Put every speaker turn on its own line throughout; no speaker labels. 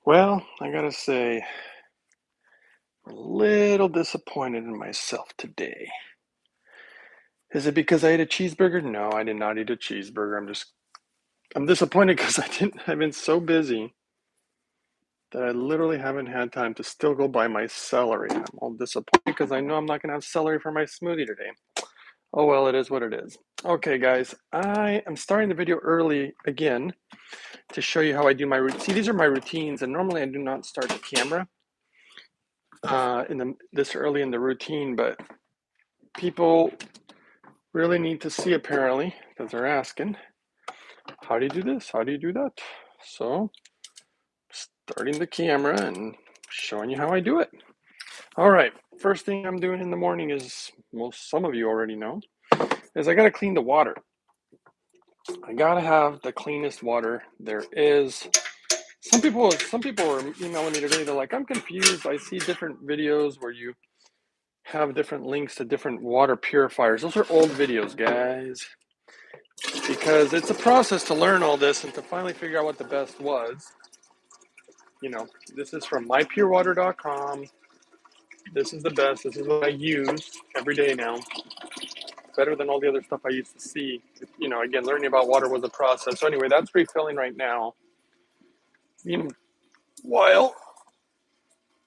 Well, I gotta say, I'm a little disappointed in myself today. Is it because I ate a cheeseburger? No, I did not eat a cheeseburger. I'm disappointed because I've been so busy that I literally haven't had time to still go buy my celery. I'm all disappointed because I know I'm not gonna have celery for my smoothie today. Oh well, it is what it is. Okay, guys, I am starting the video early again to show you how I do my routine. See, these are my routines, and normally I do not start the camera this early in the routine, but people really need to see apparently because they're asking, how do you do this? How do you do that? So, starting the camera and showing you how I do it. All right, first thing I'm doing in the morning is, some of you already know, is I gotta clean the water. I gotta have the cleanest water there is. Some people were emailing me today. They're like, I'm confused. I see different videos where you have different links to different water purifiers. Those are old videos, guys, because it's a process to learn all this and to finally figure out what the best was. This is from mypurewater.com. This is the best. This is what I use every day now. Better than all the other stuff I used to see. Again, learning about water was a process. So anyway, that's refilling right now. Meanwhile,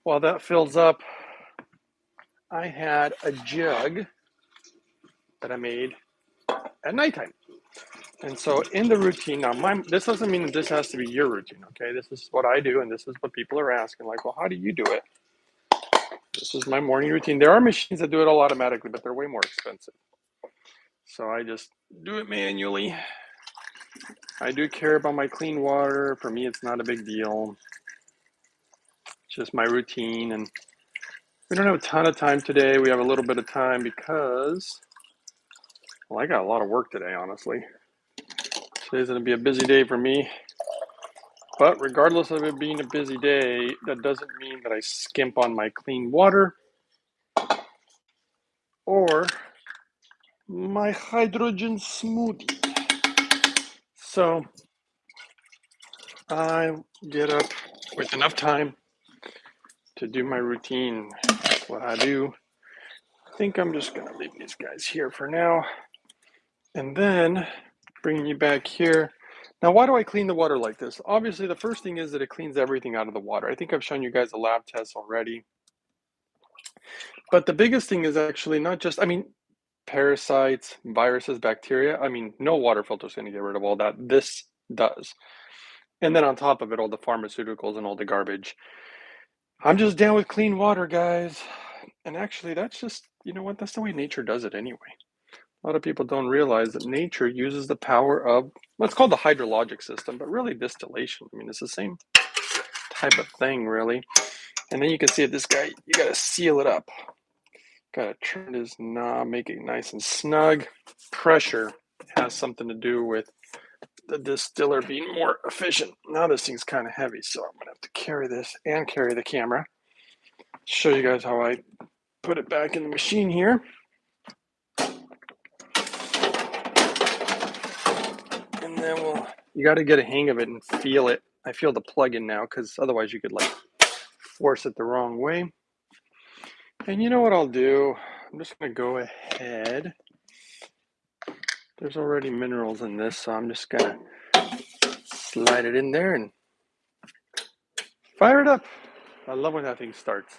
while that fills up, I had a jug that I made at nighttime. And so in the routine, now this doesn't mean that this has to be your routine, okay? This is what I do, and this is what people are asking, like, well, how do you do it? This is my morning routine. There are machines that do it all automatically, but they're way more expensive. So I just do it manually. I do care about my clean water. For me, it's not a big deal. It's just my routine, and we don't have a ton of time today. We have a little bit of time because, well, I got a lot of work today, honestly. Today's going to be a busy day for me. But regardless of it being a busy day, that doesn't mean that I skimp on my clean water or my hydrogen smoothie. So I get up with enough time to do my routine. What I do, I think I'm just going to leave these guys here for now. And then bringing you back here. Now, why do I clean the water like this? Obviously, the first thing is that it cleans everything out of the water. I think I've shown you guys a lab test already. But the biggest thing is actually not just, parasites, viruses, bacteria. No water filter is going to get rid of all that. This does. And then on top of it, all the pharmaceuticals and all the garbage. I'm just down with clean water, guys. And actually, that's just, you know what? That's the way nature does it anyway. A lot of people don't realize that nature uses the power of what's called the hydrologic system, but really distillation. It's the same type of thing, really. And then you can see this guy, you got to seal it up. Got to turn this knob, make it nice and snug. Pressure has something to do with the distiller being more efficient. Now this thing's kind of heavy, so I'm going to have to carry this and carry the camera. Show you guys how I put it back in the machine here. And then you got to get a hang of it and feel it. I feel the plug-in now because otherwise you could force it the wrong way. And you know what I'll do? I'm just going to go ahead. There's already minerals in this, so I'm just going to slide it in there and fire it up. I love when that thing starts.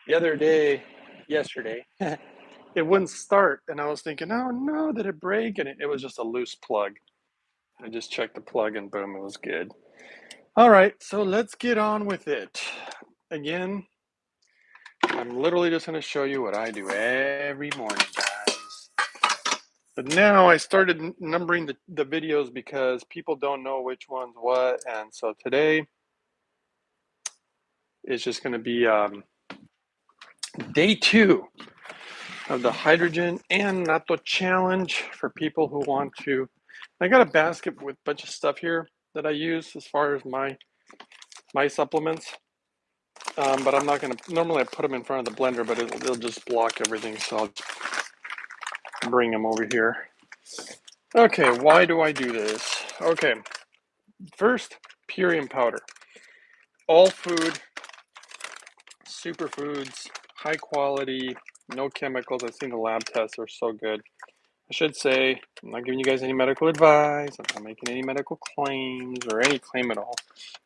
Yesterday, it wouldn't start, and I was thinking, oh no, did it break? And it was just a loose plug. I just checked the plug and boom, it was good. All right, so let's get on with it. Again, I'm literally just going to show you what I do every morning, guys. But now I started numbering the videos because people don't know which one's what. And so today is just going to be day 2 of the hydrogen and natto challenge for people who want to. I got a basket with a bunch of stuff here that I use as far as my supplements. But I'm not going to, normally I put them in front of the blender, but it'll just block everything. So I'll bring them over here. Okay, why do I do this? Okay, first, Purium powder. all food, superfoods, high quality, no chemicals. I've seen the lab tests are so good. I should say, I'm not giving you guys any medical advice. I'm not making any medical claims or any claim at all.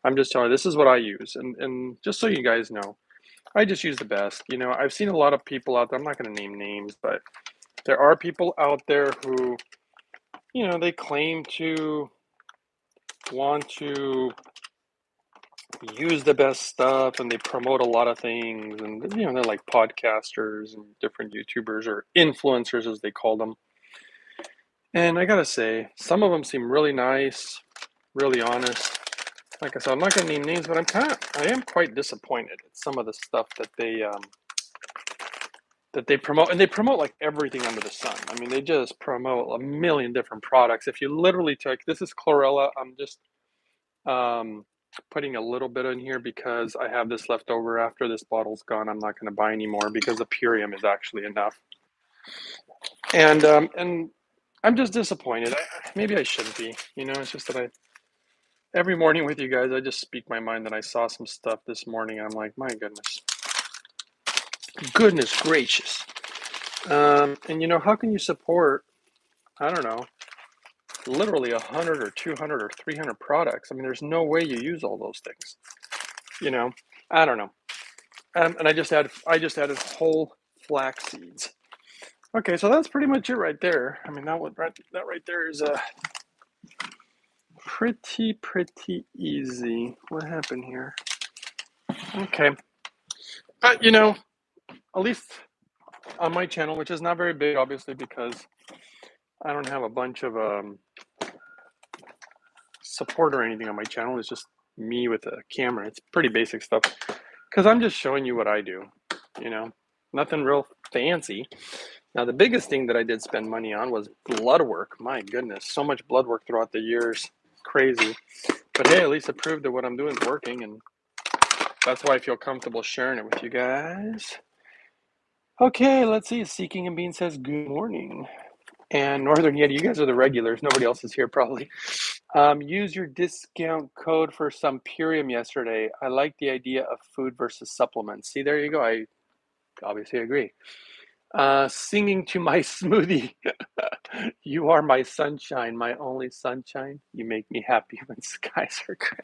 I'm just telling you, this is what I use. And just so you guys know, I just use the best. You know, I've seen a lot of people out there, I'm not going to name names, but there are people out there who, you know, they claim to want to use the best stuff and they promote a lot of things. And, you know, they're like podcasters and different YouTubers or influencers, as they call them. And I gotta say, some of them seem really nice, really honest. Like I said, I'm not gonna name names, but I am quite disappointed at some of the stuff that they promote, and they promote like everything under the sun. I mean, they just promote a million different products. If you literally took, this is chlorella. I'm just putting a little bit in here because I have this left over after this bottle's gone. I'm not gonna buy any more because the Purium is actually enough. And I'm just disappointed. Maybe I shouldn't be. You know, it's just that every morning with you guys, I just speak my mind. And I saw some stuff this morning. I'm like, my goodness gracious. And you know, how can you support, I don't know, literally 100 or 200 or 300 products? I mean, there's no way you use all those things. You know, I don't know. And I just added whole flax seeds. Okay, so that's pretty much it right there. I mean, that right there is pretty easy. What happened here? Okay, you know, at least on my channel, which is not very big, obviously, because I don't have a bunch of support or anything on my channel. It's just me with a camera. It's pretty basic stuff because I'm just showing you what I do. You know, nothing real fancy. Now, the biggest thing that I did spend money on was blood work. My goodness, so much blood work throughout the years. Crazy. But hey, at least it proved that what I'm doing is working, and that's why I feel comfortable sharing it with you guys. Okay, let's see. Seeking and Bean says, good morning. And Northern Yeti, you guys are the regulars. Nobody else is here probably. Use your discount code for some Purium yesterday. I like the idea of food versus supplements. See, there you go. I obviously agree. Singing to my smoothie. You are my sunshine, my only sunshine. You make me happy when skies are gray.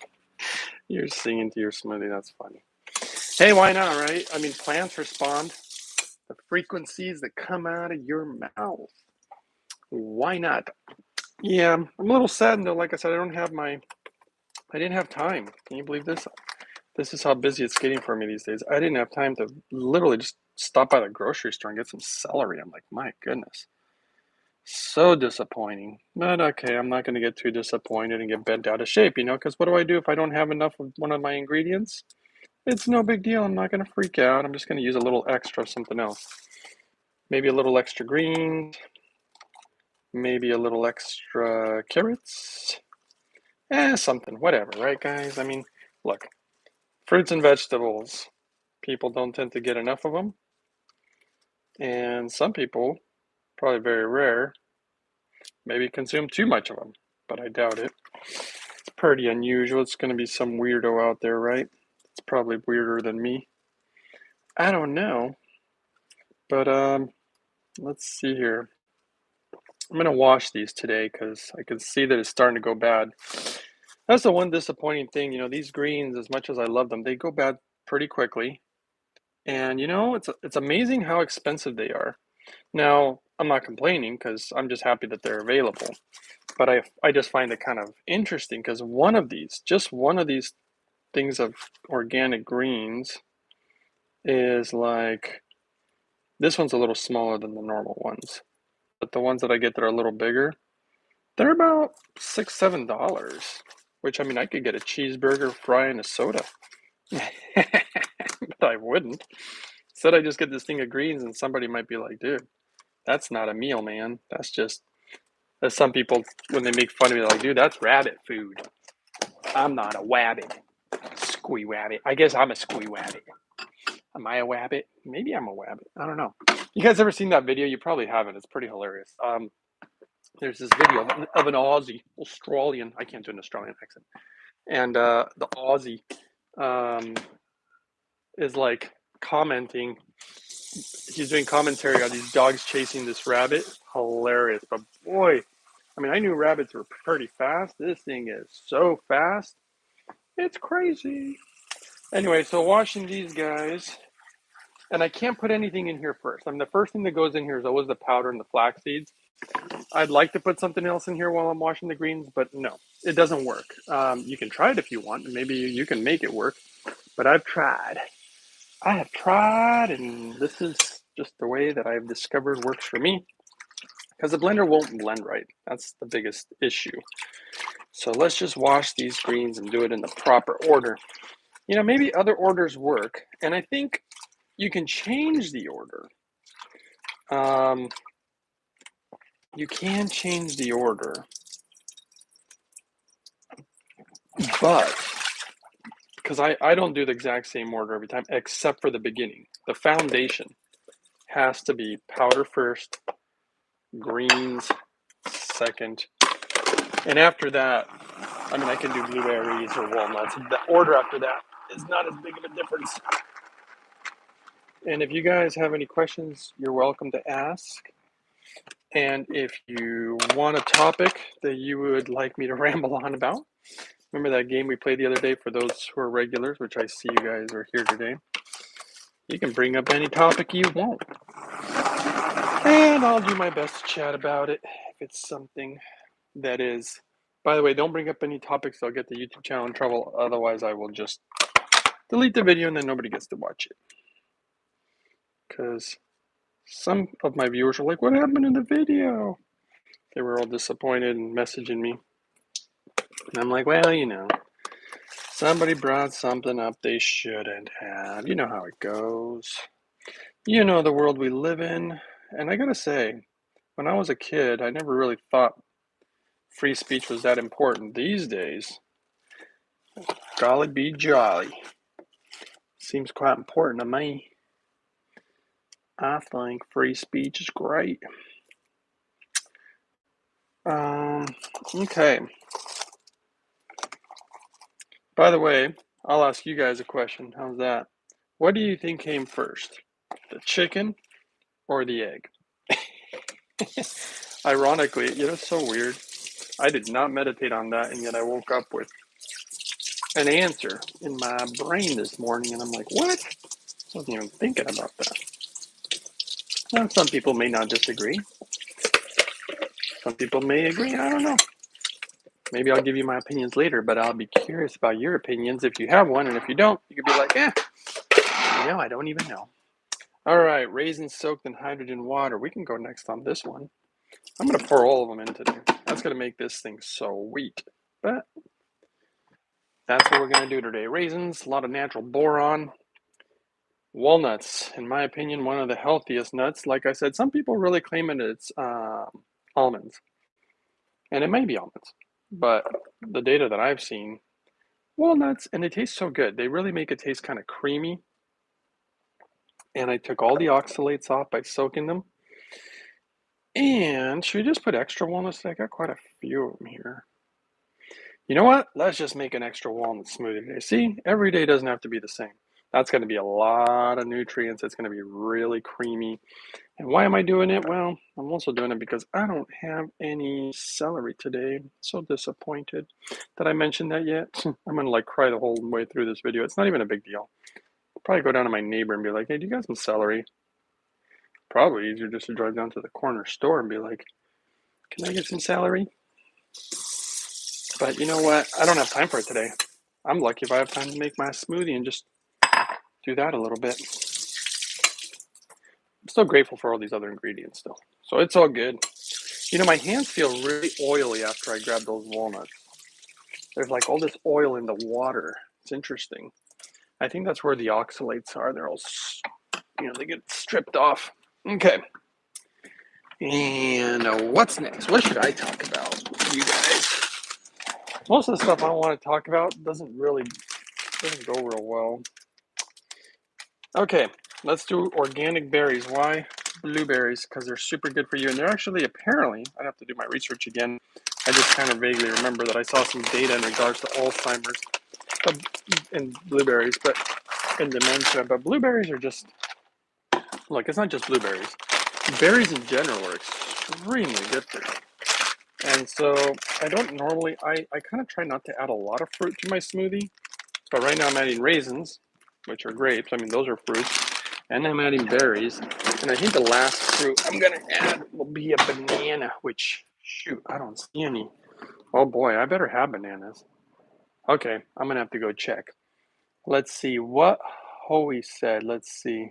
You're singing to your smoothie. That's funny. Hey, why not, right? I mean, plants respond to frequencies that come out of your mouth. Why not? Yeah, I'm a little saddened though. Like I said, I didn't have time. Can you believe this? This is how busy it's getting for me these days. I didn't have time to literally just stop by the grocery store and get some celery. I'm like, my goodness. So disappointing. But okay, I'm not going to get too disappointed and get bent out of shape, you know, because what do I do if I don't have enough of one of my ingredients? It's no big deal. I'm not going to freak out. I'm just going to use a little extra of something else. Maybe a little extra greens, maybe a little extra carrots, something, whatever, right, guys? I mean, look, fruits and vegetables, people don't tend to get enough of them, and some people, probably very rare, maybe consume too much of them, but I doubt it. It's pretty unusual. It's going to be some weirdo out there, right? It's probably weirder than me. I don't know, but let's see here. I'm going to wash these today because I can see that it's starting to go bad. That's the one disappointing thing. You know, these greens, as much as I love them, they go bad pretty quickly. And, you know, it's amazing how expensive they are. Now, I'm not complaining because I'm just happy that they're available. But I just find it kind of interesting because just one of these things of organic greens is like, this one's a little smaller than the normal ones. But the ones that I get that are a little bigger, they're about $6, $7. Which, I mean, I could get a cheeseburger, fry, and a soda. But I wouldn't. Instead, I just get this thing of greens, and somebody might be like, dude, that's not a meal, man. As some people, when they make fun of me, they're like, dude, that's rabbit food. I'm not a wabbit. Squee wabbit. I guess I'm a squee wabbit. Am I a wabbit? Maybe I'm a wabbit. I don't know. You guys ever seen that video? You probably haven't. It's pretty hilarious. There's this video of an Australian. I can't do an Australian accent. And the Aussie is like commenting. He's doing commentary on these dogs chasing this rabbit. Hilarious. But boy, I mean, I knew rabbits were pretty fast. This thing is so fast. It's crazy. Anyway, so washing these guys, and I can't put anything in here first. I mean, the first thing that goes in here is always the powder and the flax seeds. I'd like to put something else in here while I'm washing the greens, but no, it doesn't work. You can try it if you want, and maybe you can make it work, but I've tried. I have tried, and this is just the way that I've discovered works for me, because the blender won't blend right. That's the biggest issue. So let's just wash these greens and do it in the proper order. You know, maybe other orders work, and I think you can change the order. You can change the order, but because I don't do the exact same order every time, except for the beginning. The foundation has to be powder first, greens second, and after that, I mean, I can do blueberries or walnuts. The order after that is not as big of a difference. And if you guys have any questions, you're welcome to ask. And if you want a topic that you would like me to ramble on about, remember that game we played the other day for those who are regulars, which I see you guys are here today. You can bring up any topic you want. And I'll do my best to chat about it if it's something that is. By the way, don't bring up any topics, I'll get the YouTube channel in trouble. Otherwise, I will just delete the video and then nobody gets to watch it. Because some of my viewers are like, what happened in the video? They were all disappointed and messaging me. And I'm like, well, you know, somebody brought something up they shouldn't have. You know how it goes. You know the world we live in. And I gotta say, when I was a kid, I never really thought free speech was that important. These days, golly be jolly. Seems quite important to me. I think free speech is great. Okay. By the way, I'll ask you guys a question. How's that? What do you think came first? The chicken or the egg? Ironically, you know, it's so weird. I did not meditate on that, and yet I woke up with an answer in my brain this morning, and I'm like, what? I wasn't even thinking about that. Now, some people may not disagree. Some people may agree. I don't know. Maybe I'll give you my opinions later, but I'll be curious about your opinions if you have one, and if you don't, you could be like, no, I don't even know. All right, raisins soaked in hydrogen water. We can go next on this one. I'm going to pour all of them in today. That's going to make this thing sweet. But that's what we're going to do today. Raisins, a lot of natural boron. Walnuts, in my opinion, one of the healthiest nuts. Like I said, some people really claim it's almonds. And it may be almonds. But the data that I've seen, walnuts, and they taste so good. They really make it taste kind of creamy. And I took all the oxalates off by soaking them. And should we just put extra walnuts? I got quite a few of them here. You know what? Let's just make an extra walnut smoothie today. See, every day doesn't have to be the same. That's going to be a lot of nutrients. It's going to be really creamy. And why am I doing it? Well, I'm also doing it because I don't have any celery today. I'm so disappointed. Did I mention that yet? I'm going to like cry the whole way through this video. It's not even a big deal. I'll probably go down to my neighbor and be like, hey, do you got some celery? Probably easier just to drive down to the corner store and be like, can I get some celery? But you know what? I don't have time for it today. I'm lucky if I have time to make my smoothie and just do that a little bit. I'm still grateful for all these other ingredients still. So it's all good. You know, my hands feel really oily after I grab those walnuts. There's like all this oil in the water. It's interesting. I think that's where the oxalates are. They're all, you know, they get stripped off. Okay. And what's next? What should I talk about, you guys? Most of the stuff I want to talk about doesn't go real well. Okay, let's do organic berries. Why? Blueberries, because they're super good for you. And they're actually, apparently, I'd have to do my research again. I just kind of vaguely remember that I saw some data in regards to Alzheimer's. But and blueberries, but and dementia. But blueberries are just, look, it's not just blueberries. Berries in general are extremely good for you. And so I don't normally, I kind of try not to add a lot of fruit to my smoothie. So right now I'm adding raisins, which are grapes. I mean, those are fruits. And I'm adding berries. And I think the last fruit I'm going to add will be a banana, which, shoot, I don't see any. Oh boy, I better have bananas. Okay, I'm going to have to go check. Let's see what Hoey said. Let's see.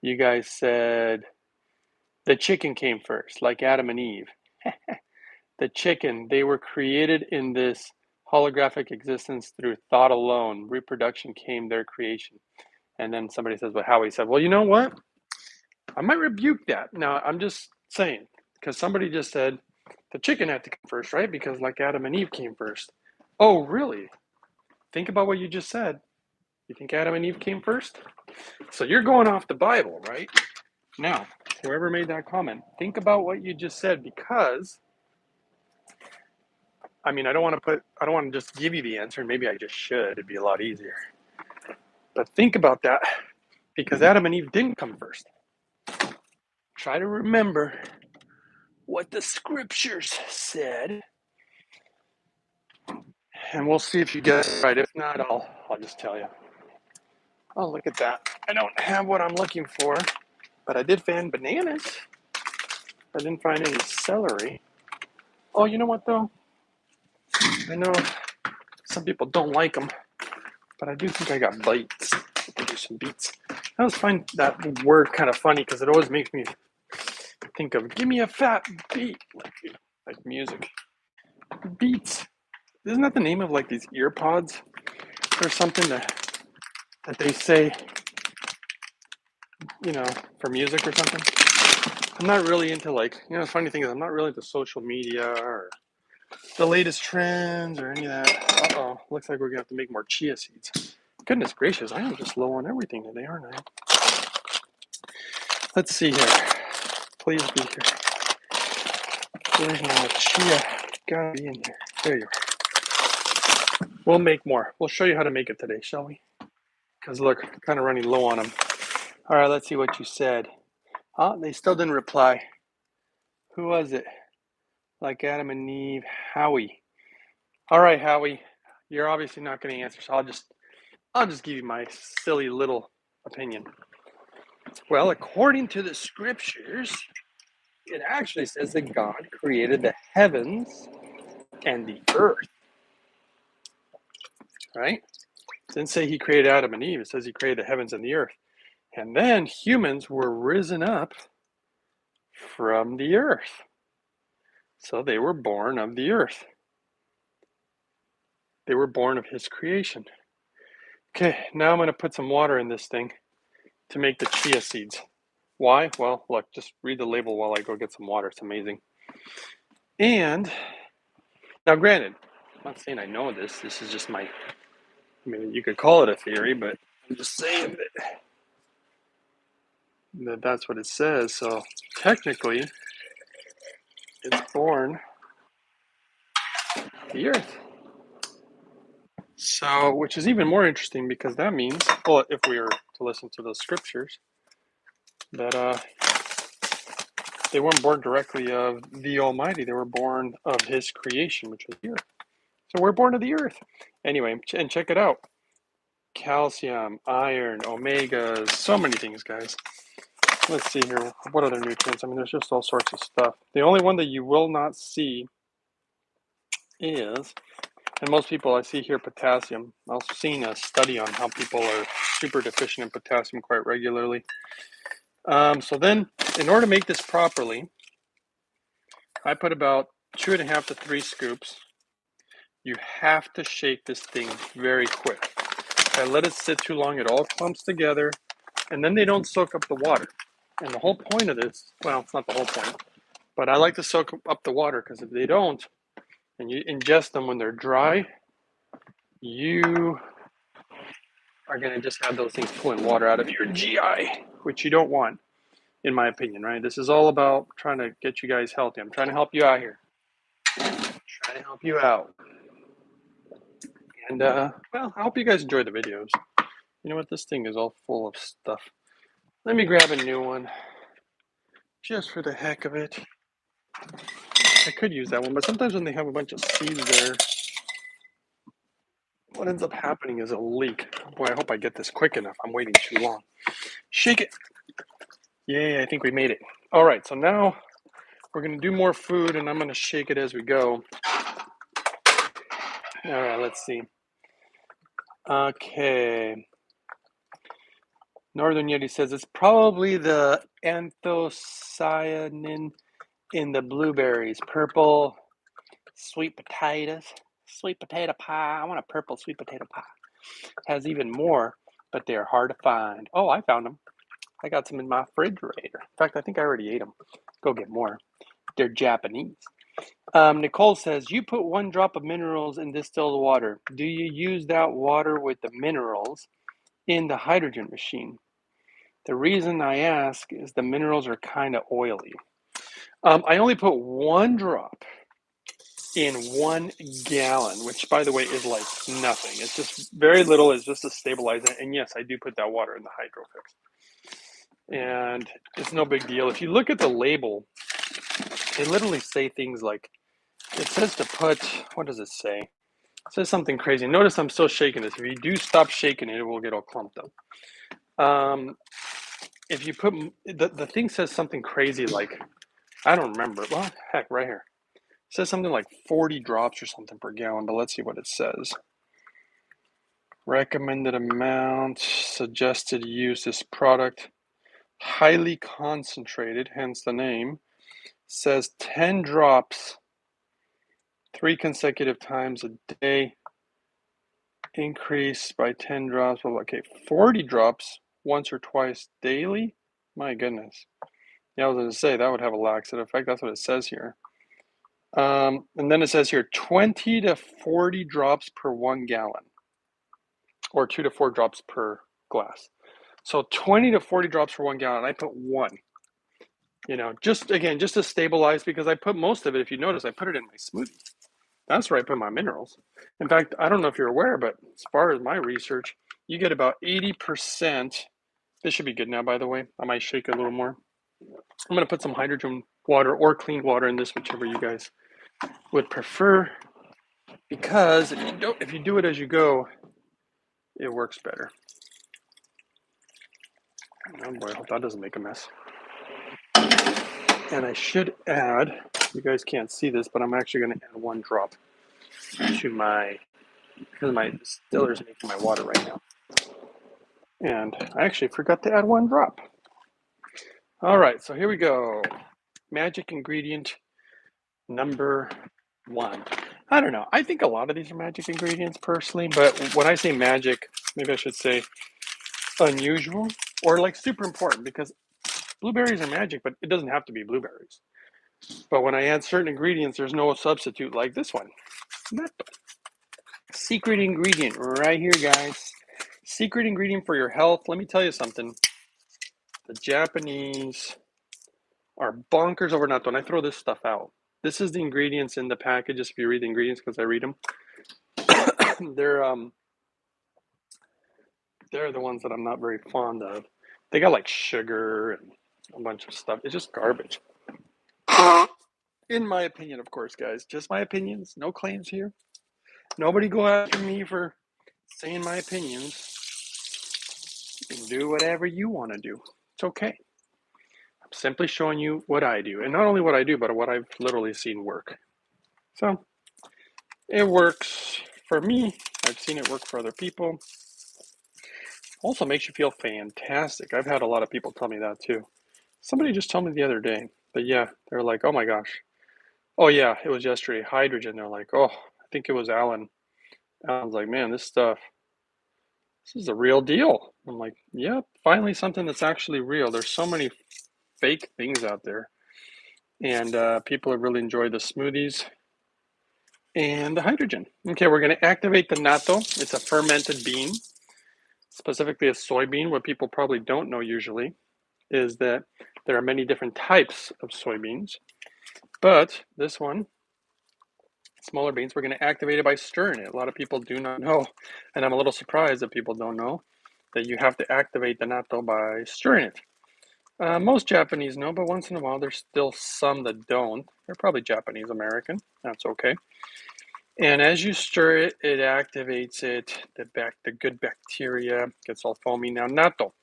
You guys said the chicken came first, like Adam and Eve. The chicken, they were created in this holographic existence through thought alone. Reproduction came their creation. And then somebody says, well, Howie said, well, you know what? I might rebuke that. Now, I'm just saying, because somebody just said the chicken had to come first, right? Because like Adam and Eve came first. Oh, really? Think about what you just said. You think Adam and Eve came first? So you're going off the Bible, right? Now, whoever made that comment, think about what you just said, because I mean, I don't want to just give you the answer. Maybe I just should. It'd be a lot easier. But think about that, because Adam and Eve didn't come first. Try to remember what the scriptures said, and we'll see if you get it right. If not, I'll just tell you. Oh, look at that. I don't have what I'm looking for, but I did find bananas. I didn't find any celery. Oh, you know what, though? I know some people don't like them, but I do think I got bites. I'll do some beets. I always find that word kind of funny because it always makes me think of, give me a fat beat, like music. Beats. Isn't that the name of like these ear pods or something that they say, for music or something? I'm not really into the funny thing is I'm not really into social media or the latest trends or any of that. Uh-oh, looks like we're gonna have to make more chia seeds. Goodness gracious, I am just low on everything today, aren't I? Let's see here. Please be here. Where's my chia? Gotta be in here. There you are. We'll make more. We'll show you how to make it today, shall we? Because look, I'm kind of running low on them. All right, let's see what you said. They still didn't reply. Who was it? Like Adam and Eve, Howie. All right, Howie, you're obviously not going to answer, so I'll just give you my silly little opinion. Well, according to the scriptures, it actually says that God created the heavens and the earth. Right? It didn't say he created Adam and Eve. It says he created the heavens and the earth. And then humans were risen up from the earth. So they were born of the earth. They were born of his creation. Okay, now I'm going to put some water in this thing to make the chia seeds. Why? Well, look, just read the label while I go get some water. It's amazing. And now, granted, I'm not saying I know this. This is just you could call it a theory, but I'm just saying that that's what it says. So technically, it's born the earth. So, which is even more interesting because that means, well, if we were to listen to those scriptures, that they weren't born directly of the Almighty. They were born of his creation, which was the earth. So we're born of the earth. Anyway, and check it out. Calcium, iron, omegas, so many things, guys. Let's see here. What other nutrients? I mean, there's just all sorts of stuff. The only one that you will not see is, and most people I see here, potassium. I've seen a study on how people are super deficient in potassium quite regularly. So then, in order to make this properly, I put about 2.5 to 3 scoops. You have to shake this thing very quick. If I let it sit too long, it all clumps together, and then they don't soak up the water. And the whole point of this, well, it's not the whole point, but I like to soak up the water because if they don't, and you ingest them when they're dry, you are going to just have those things pulling water out of your GI, which you don't want, in my opinion, right? This is all about trying to get you guys healthy. I'm trying to help you out here. I'm trying to help you out. And well, I hope you guys enjoy the videos. You know what? This thing is all full of stuff. Let me grab a new one just for the heck of it. I could use that one, but sometimes when they have a bunch of seeds there, what ends up happening is a leak. Boy, I hope I get this quick enough. I'm waiting too long. Shake it. Yay, I think we made it. All right, so now we're going to do more food, and I'm going to shake it as we go. All right, let's see. Okay. Northern Yeti says it's probably the anthocyanin in the blueberries. Purple sweet potatoes. Sweet potato pie. I want a purple sweet potato pie. Has even more, but they're hard to find. Oh, I found them. I got some in my refrigerator. In fact, I think I already ate them. Go get more. They're Japanese. Nicole says, you put 1 drop of minerals in distilled water. Do you use that water with the minerals in the hydrogen machine? The reason I ask is the minerals are kind of oily. I only put 1 drop in 1 gallon, which by the way is like nothing. It's just very little. It's just to stabilize it. And yes, I do put that water in the Hydrofix. And it's no big deal. If you look at the label, they literally say things like, it says to put, what does it say? It says something crazy. Notice I'm still shaking this. If you do stop shaking it, it will get all clumped up. If you put, the thing says something crazy like, I don't remember. Well, heck, right here. It says something like 40 drops or something per gallon, but let's see what it says. Recommended amount, suggested use. This product, highly concentrated, hence the name, says 10 drops 3 consecutive times a day. Increase by 10 drops. Well, okay, 40 drops once or twice daily. My goodness. Yeah, I was going to say that would have a laxative effect. That's what it says here. And then it says here 20 to 40 drops per 1 gallon, or 2 to 4 drops per glass. So 20 to 40 drops per 1 gallon. I put 1. You know, just again, just to stabilize, because I put most of it, if you notice, I put it in my smoothie. That's where I put my minerals. In fact, I don't know if you're aware, but as far as my research, you get about 80%. This should be good now, by the way. I might shake it a little more. I'm going to put some hydrogen water or clean water in this, whichever you guys would prefer, because if you do it as you go, it works better. Oh boy, I hope that doesn't make a mess. And I should add, you guys can't see this, but I'm actually going to add 1 drop to my, because my distiller is making my water right now. And I actually forgot to add 1 drop. All right, so here we go. Magic ingredient number 1. I don't know. I think a lot of these are magic ingredients personally, but when I say magic, maybe I should say unusual or like super important, because blueberries are magic, but it doesn't have to be blueberries. But when I add certain ingredients, there's no substitute like this one. Secret ingredient right here, guys. Secret ingredient for your health. Let me tell you something. The Japanese are bonkers over natto, and I throw this stuff out. This is the ingredients in the packages. If you read the ingredients, because I read them, they're the ones that I'm not very fond of. They got like sugar and a bunch of stuff. It's just garbage. In my opinion, of course, guys. Just my opinions. No claims here. Nobody go after me for saying my opinions. You can do whatever you want to do. It's okay. I'm simply showing you what I do. And not only what I do, but what I've literally seen work. So it works for me. I've seen it work for other people. Also makes you feel fantastic. I've had a lot of people tell me that too. Somebody just told me the other day that, yeah, they're like, oh my gosh. Oh yeah, it was yesterday. Hydrogen. They're like, oh, I think it was Alan. Alan's like, man, this stuff, this is a real deal. I'm like, yeah, finally something that's actually real. There's so many fake things out there. And people have really enjoyed the smoothies and the hydrogen. Okay, we're going to activate the natto. It's a fermented bean, specifically a soybean. What people probably don't know usually is that there are many different types of soybeans, but this one smaller beans, we're going to activate it by stirring it. A lot of people do not know, and I'm a little surprised that people don't know that you have to activate the natto by stirring it. Most Japanese know, but once in a while there's still some that don't. They're probably Japanese American. That's okay. And as you stir it, it activates it. The good bacteria gets all foamy. Now, natto.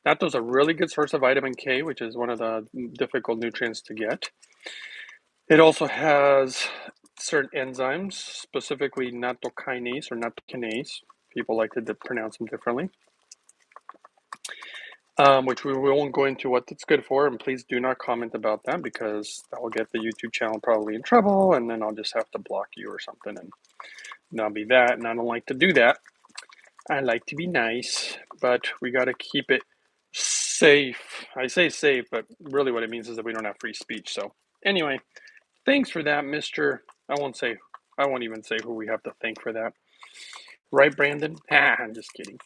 Natto is a really good source of vitamin K, which is one of the difficult nutrients to get. It also has certain enzymes, specifically nattokinase or nattokinase. People like to pronounce them differently. Which we won't go into what it's good for, and please do not comment about that because that will get the YouTube channel probably in trouble, and then I'll just have to block you or something, and that'll be that, and I don't like to do that. I like to be nice, but we got to keep it safe. I say safe, but really what it means is that we don't have free speech. So anyway, thanks for that, Mr. I won't even say who we have to thank for that. Right, Brandon? I'm just kidding.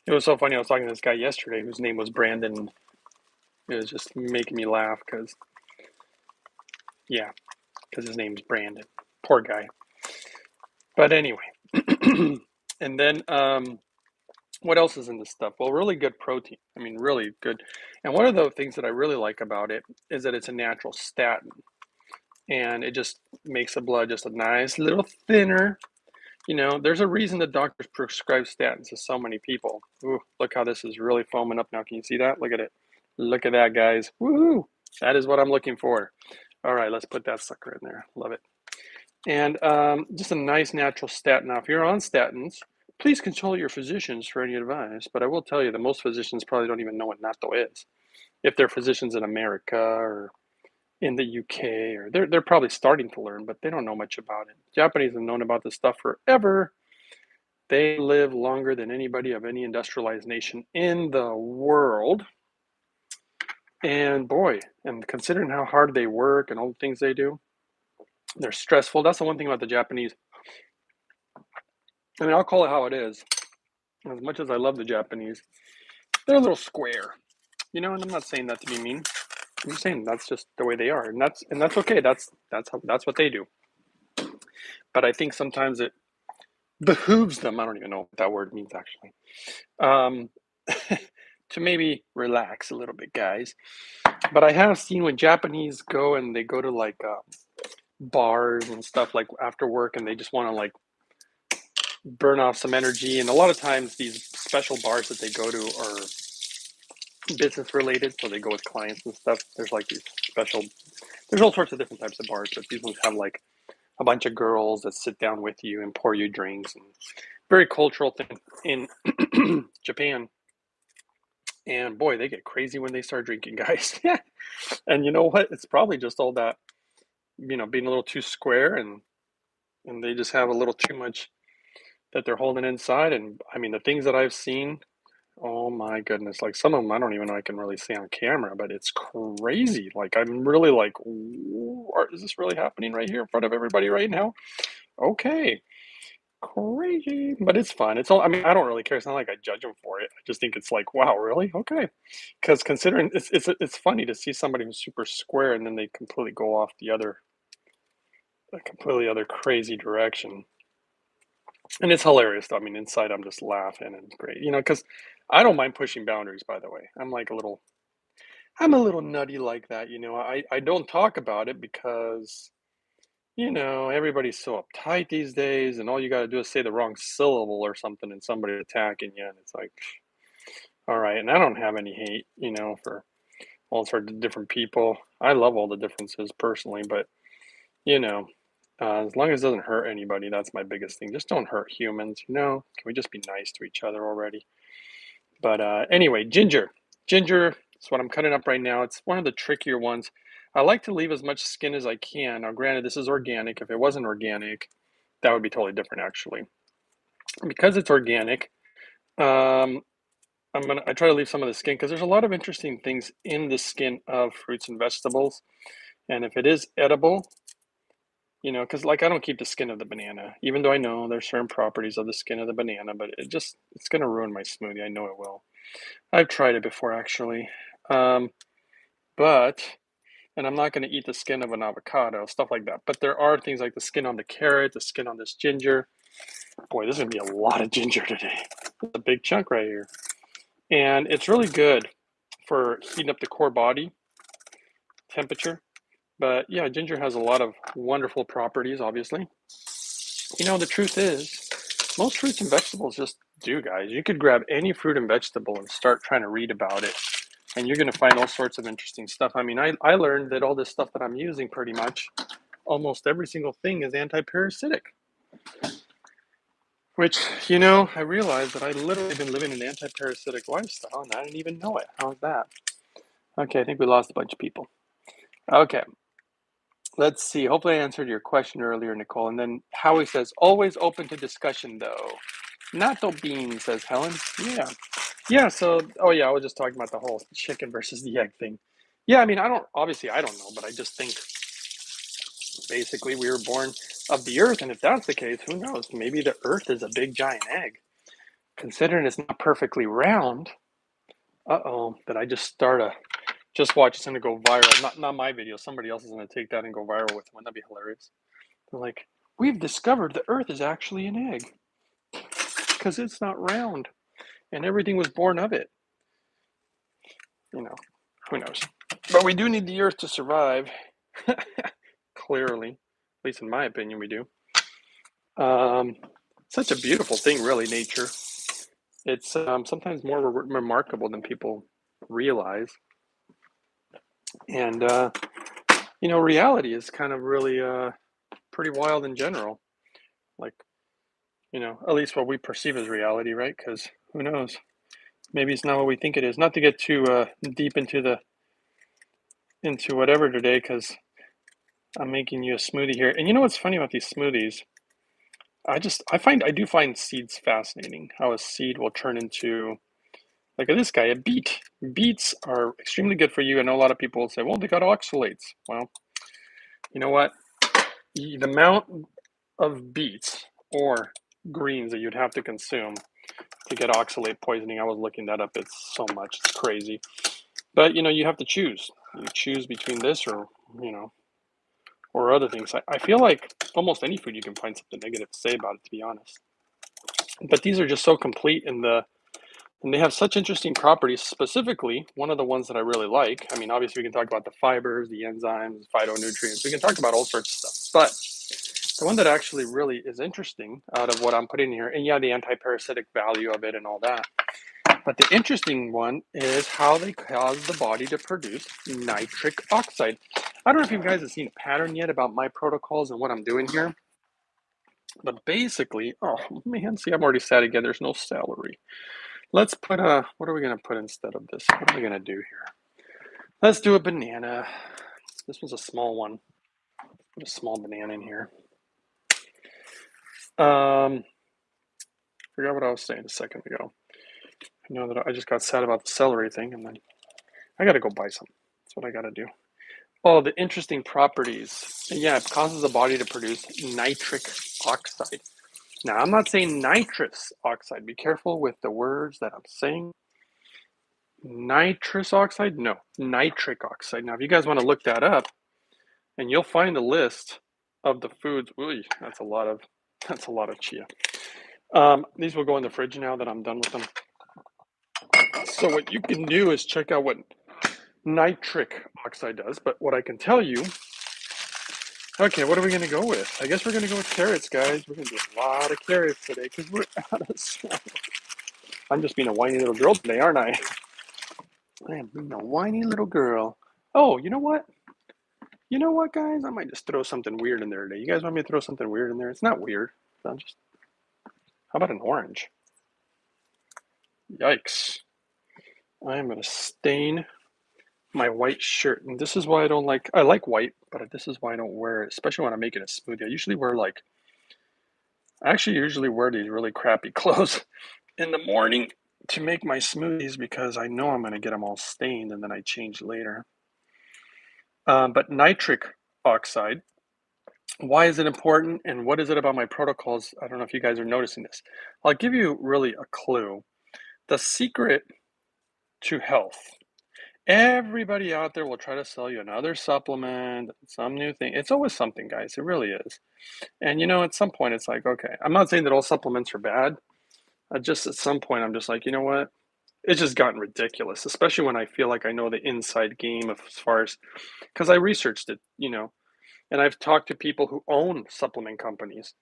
It was so funny. I was talking to this guy yesterday whose name was Brandon. It was just making me laugh because his name's Brandon. Poor guy. But anyway, and then what else is in this stuff? Well, really good protein. I mean, really good. And one of the things that I really like about it is that it's a natural statin. And it just makes the blood just a nice little thinner. You know, there's a reason the doctors prescribe statins to so many people. Ooh, look how this is really foaming up now. Can you see that? Look at it. Look at that, guys. Woohoo! That is what I'm looking for. All right, let's put that sucker in there. Love it. And just a nice natural statin. Now, if you're on statins, please consult your physicians for any advice. But I will tell you that most physicians probably don't even know what natto is. If they're physicians in America or in the UK, or they're probably starting to learn, but they don't know much about it. Japanese have known about this stuff forever. They live longer than anybody of any industrialized nation in the world. And boy, and considering how hard they work and all the things they do, they're stressful. That's the one thing about the Japanese. I mean, I'll call it how it is. As much as I love the Japanese, they're a little square, you know. And I'm not saying that to be mean. I'm just saying that's just the way they are, and that's okay. That's what they do. But I think sometimes it behooves them. I don't even know what that word means actually. To maybe relax a little bit, guys. But I have seen when Japanese go and they go to like bars and stuff like after work, and they just want to like burn off some energy. And a lot of times these special bars that they go to are business related, so they go with clients and stuff. There's like these special, there's all sorts of different types of bars, but these ones have like a bunch of girls that sit down with you and pour you drinks, and very cultural thing in Japan. And boy, they get crazy when they start drinking, guys. And you know what? It's probably just all that, you know, being a little too square, and they just have a little too much that they're holding inside. And I mean, the things that I've seen, oh my goodness, like some of them I don't even know I can really see on camera, but it's crazy. Like I'm really like, is this really happening right here in front of everybody right now? Okay. Crazy, but it's fun. It's all, I mean, I don't really care. It's not like I judge them for it. I just think it's like, wow, really? Okay. Because considering it's funny to see somebody who's super square and then they completely go off a completely other crazy direction. And it's hilarious. I mean, inside I'm just laughing and great, you know, because I don't mind pushing boundaries, by the way. I'm a little nutty like that, you know. I don't talk about it because, you know, everybody's so uptight these days, and all you got to do is say the wrong syllable or something, and somebody attacking you, and it's like, all right. And I don't have any hate, you know, for all sorts of different people. I love all the differences personally, but you know, as long as it doesn't hurt anybody, that's my biggest thing. Just don't hurt humans, you know. Can we just be nice to each other already? But anyway, ginger. Ginger is what I'm cutting up right now. It's one of the trickier ones. I like to leave as much skin as I can. Now, granted, this is organic. If it wasn't organic, that would be totally different, actually. Because it's organic, um, I try to leave some of the skin because there's a lot of interesting things in the skin of fruits and vegetables. And if it is edible, you know, because like I don't keep the skin of the banana, even though I know there's certain properties of the skin of the banana, but it's gonna ruin my smoothie. I know it will. I've tried it before actually. But and I'm not going to eat the skin of an avocado, stuff like that. But there are things like the skin on the carrot, the skin on this ginger. Boy, this is going to be a lot of ginger today. It's a big chunk right here. And it's really good for heating up the core body temperature. But yeah, ginger has a lot of wonderful properties, obviously. You know, the truth is, most fruits and vegetables just do, guys. You could grab any fruit and vegetable and start trying to read about it, and you're going to find all sorts of interesting stuff. I mean, I learned that all this stuff that I'm using, pretty much almost every single thing, is anti-parasitic. Which, you know, I realized that I literally been living an anti-parasitic lifestyle, and I didn't even know it. How's that? Okay, I think we lost a bunch of people. Okay, let's see. Hopefully I answered your question earlier, Nicole. And then Howie says, always open to discussion, though. Natto bean, says Helen. Yeah. Yeah, so, oh yeah, I was just talking about the whole chicken versus the egg thing. Yeah, I mean, I don't know, but I just think basically we were born of the earth. And if that's the case, who knows? Maybe the earth is a big giant egg. Considering it's not perfectly round, did I just just watch, it's gonna go viral. Not my video, somebody else is gonna take that and go viral with it. Wouldn't that be hilarious? They're like, we've discovered the earth is actually an egg because it's not round and everything was born of it. You know, who knows? But we do need the earth to survive. Clearly, at least in my opinion, we do. Such a beautiful thing, really, nature. It's sometimes more remarkable than people realize. And, you know, reality is kind of really pretty wild in general. Like, you know, at least what we perceive as reality, right? Because who knows? Maybe it's not what we think it is. Not to get too deep into whatever today, because I'm making you a smoothie here. And you know what's funny about these smoothies? I do find seeds fascinating. How a seed will turn into, like this guy, a beet. Beets are extremely good for you. I know a lot of people will say, well, they got oxalates. Well, you know what? The amount of beets or greens that you'd have to consume to get oxalate poisoning, I was looking that up. It's so much. It's crazy. But, you know, you have to choose. You choose between this or, you know, or other things. I feel like almost any food you can find something negative to say about it, to be honest. But these are just so complete and they have such interesting properties. Specifically, one of the ones that I really like, I mean, obviously we can talk about the fibers, the enzymes, phytonutrients. We can talk about all sorts of stuff. But the one that actually really is interesting out of what I'm putting here, and yeah, the anti-parasitic value of it and all that. But the interesting one is how they cause the body to produce nitric oxide. I don't know if you guys have seen a pattern yet about my protocols and what I'm doing here. But basically, oh man, see, I'm already sad again. There's no celery. Let's put what are we going to put instead of this? What are we going to do here? Let's do a banana. This one's a small one. Put a small banana in here. Forgot what I was saying a second ago. I know that I just got sad about the celery thing, and then I got to go buy some. That's what I got to do. Oh, the interesting properties. Yeah, it causes the body to produce nitric oxide. Now, I'm not saying nitrous oxide. Be careful with the words that I'm saying. Nitrous oxide? No, nitric oxide. Now, if you guys want to look that up, and you'll find a list of the foods. Ooh, that's a lot of chia. These will go in the fridge now that I'm done with them. So what you can do is check out what nitric oxide does. But what I can tell you, okay, what are we going to go with? I guess we're going to go with carrots, guys. We're going to do a lot of carrots today because we're out of salad. I'm just being a whiny little girl today, aren't I? I am being a whiny little girl. Oh, you know what? You know what, guys? I might just throw something weird in there today. You guys want me to throw something weird in there? It's not weird. How about an orange? Yikes. I am going to stain my white shirt. And this is why I like white, but this is why I don't wear it, especially when I'm making a smoothie. I actually usually wear these really crappy clothes in the morning to make my smoothies because I know I'm going to get them all stained and then I change later. But nitric oxide, why is it important and what is it about my protocols? I don't know if you guys are noticing this. I'll give you really a clue. The secret to health Everybody out there will try to sell you another supplement, some new thing. It's always something, guys. It really is. And at some point, it's like, okay, I'm not saying that all supplements are bad. Just at some point, I'm just like, you know what? It's just gotten ridiculous, especially when I feel like I know the inside game of as far as because I researched it, and I've talked to people who own supplement companies,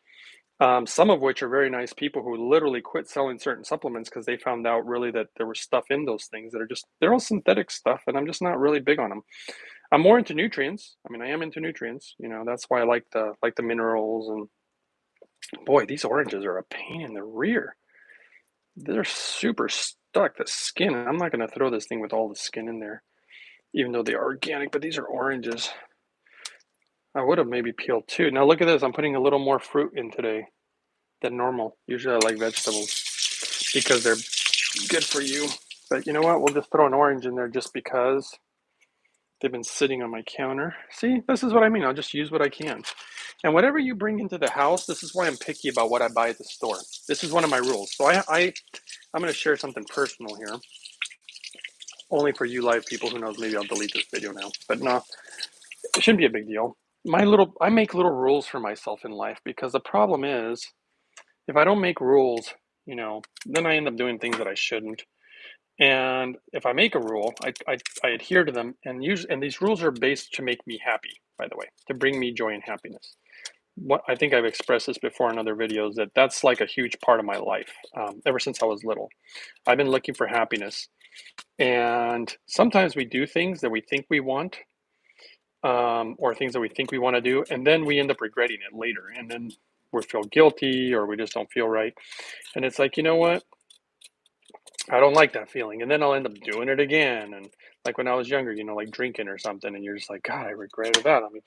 some of which are very nice people who literally quit selling certain supplements because they found out really that there was stuff in those things that are just, they're all synthetic stuff, and I'm just not really big on them. I'm more into nutrients. I mean, I am into nutrients. That's why I like the minerals. And boy, these oranges are a pain in the rear. They're super stuck. The skin. I'm not going to throw this thing with all the skin in there, even though they are organic. But these are oranges. I would have maybe peeled two. Now look at this. I'm putting a little more fruit in today than normal. Usually I like vegetables because they're good for you. But you know what? We'll just throw an orange in there just because they've been sitting on my counter. See, this is what I mean. I'll just use what I can. And whatever you bring into the house, this is why I'm picky about what I buy at the store. This is one of my rules. So I'm going to share something personal here. Only for you live people. Who knows? Maybe I'll delete this video now. But no, it shouldn't be a big deal. I make little rules for myself in life because the problem is if I don't make rules, then I end up doing things that I shouldn't. And if I make a rule, I adhere to them, and these rules are based to make me happy, by the way, to bring me joy and happiness. What I think I've expressed this before in other videos, that's like a huge part of my life. Ever since I was little, I've been looking for happiness, and sometimes we do things that we think we want, or things that we think we want to do, and then we end up regretting it later, and then we feel guilty or we just don't feel right. And it's like, you know what? I don't like that feeling. And then I'll end up doing it again. And like when I was younger, like drinking or something, and you're just like, God, I regretted that. I mean,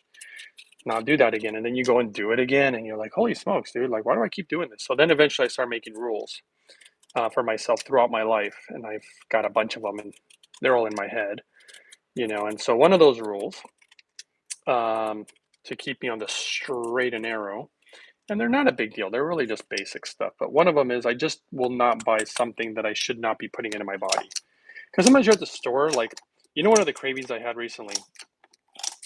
now do that again. And then you go and do it again, and you're like, holy smokes, dude, like, why do I keep doing this? So then eventually I start making rules for myself throughout my life. And I've got a bunch of them, and they're all in my head, And so one of those rules to keep me on the straight and narrow, and they're not a big deal. They're really just basic stuff. But one of them is I just will not buy something that I should not be putting into my body. Because sometimes you're at the store, like, one of the cravings I had recently,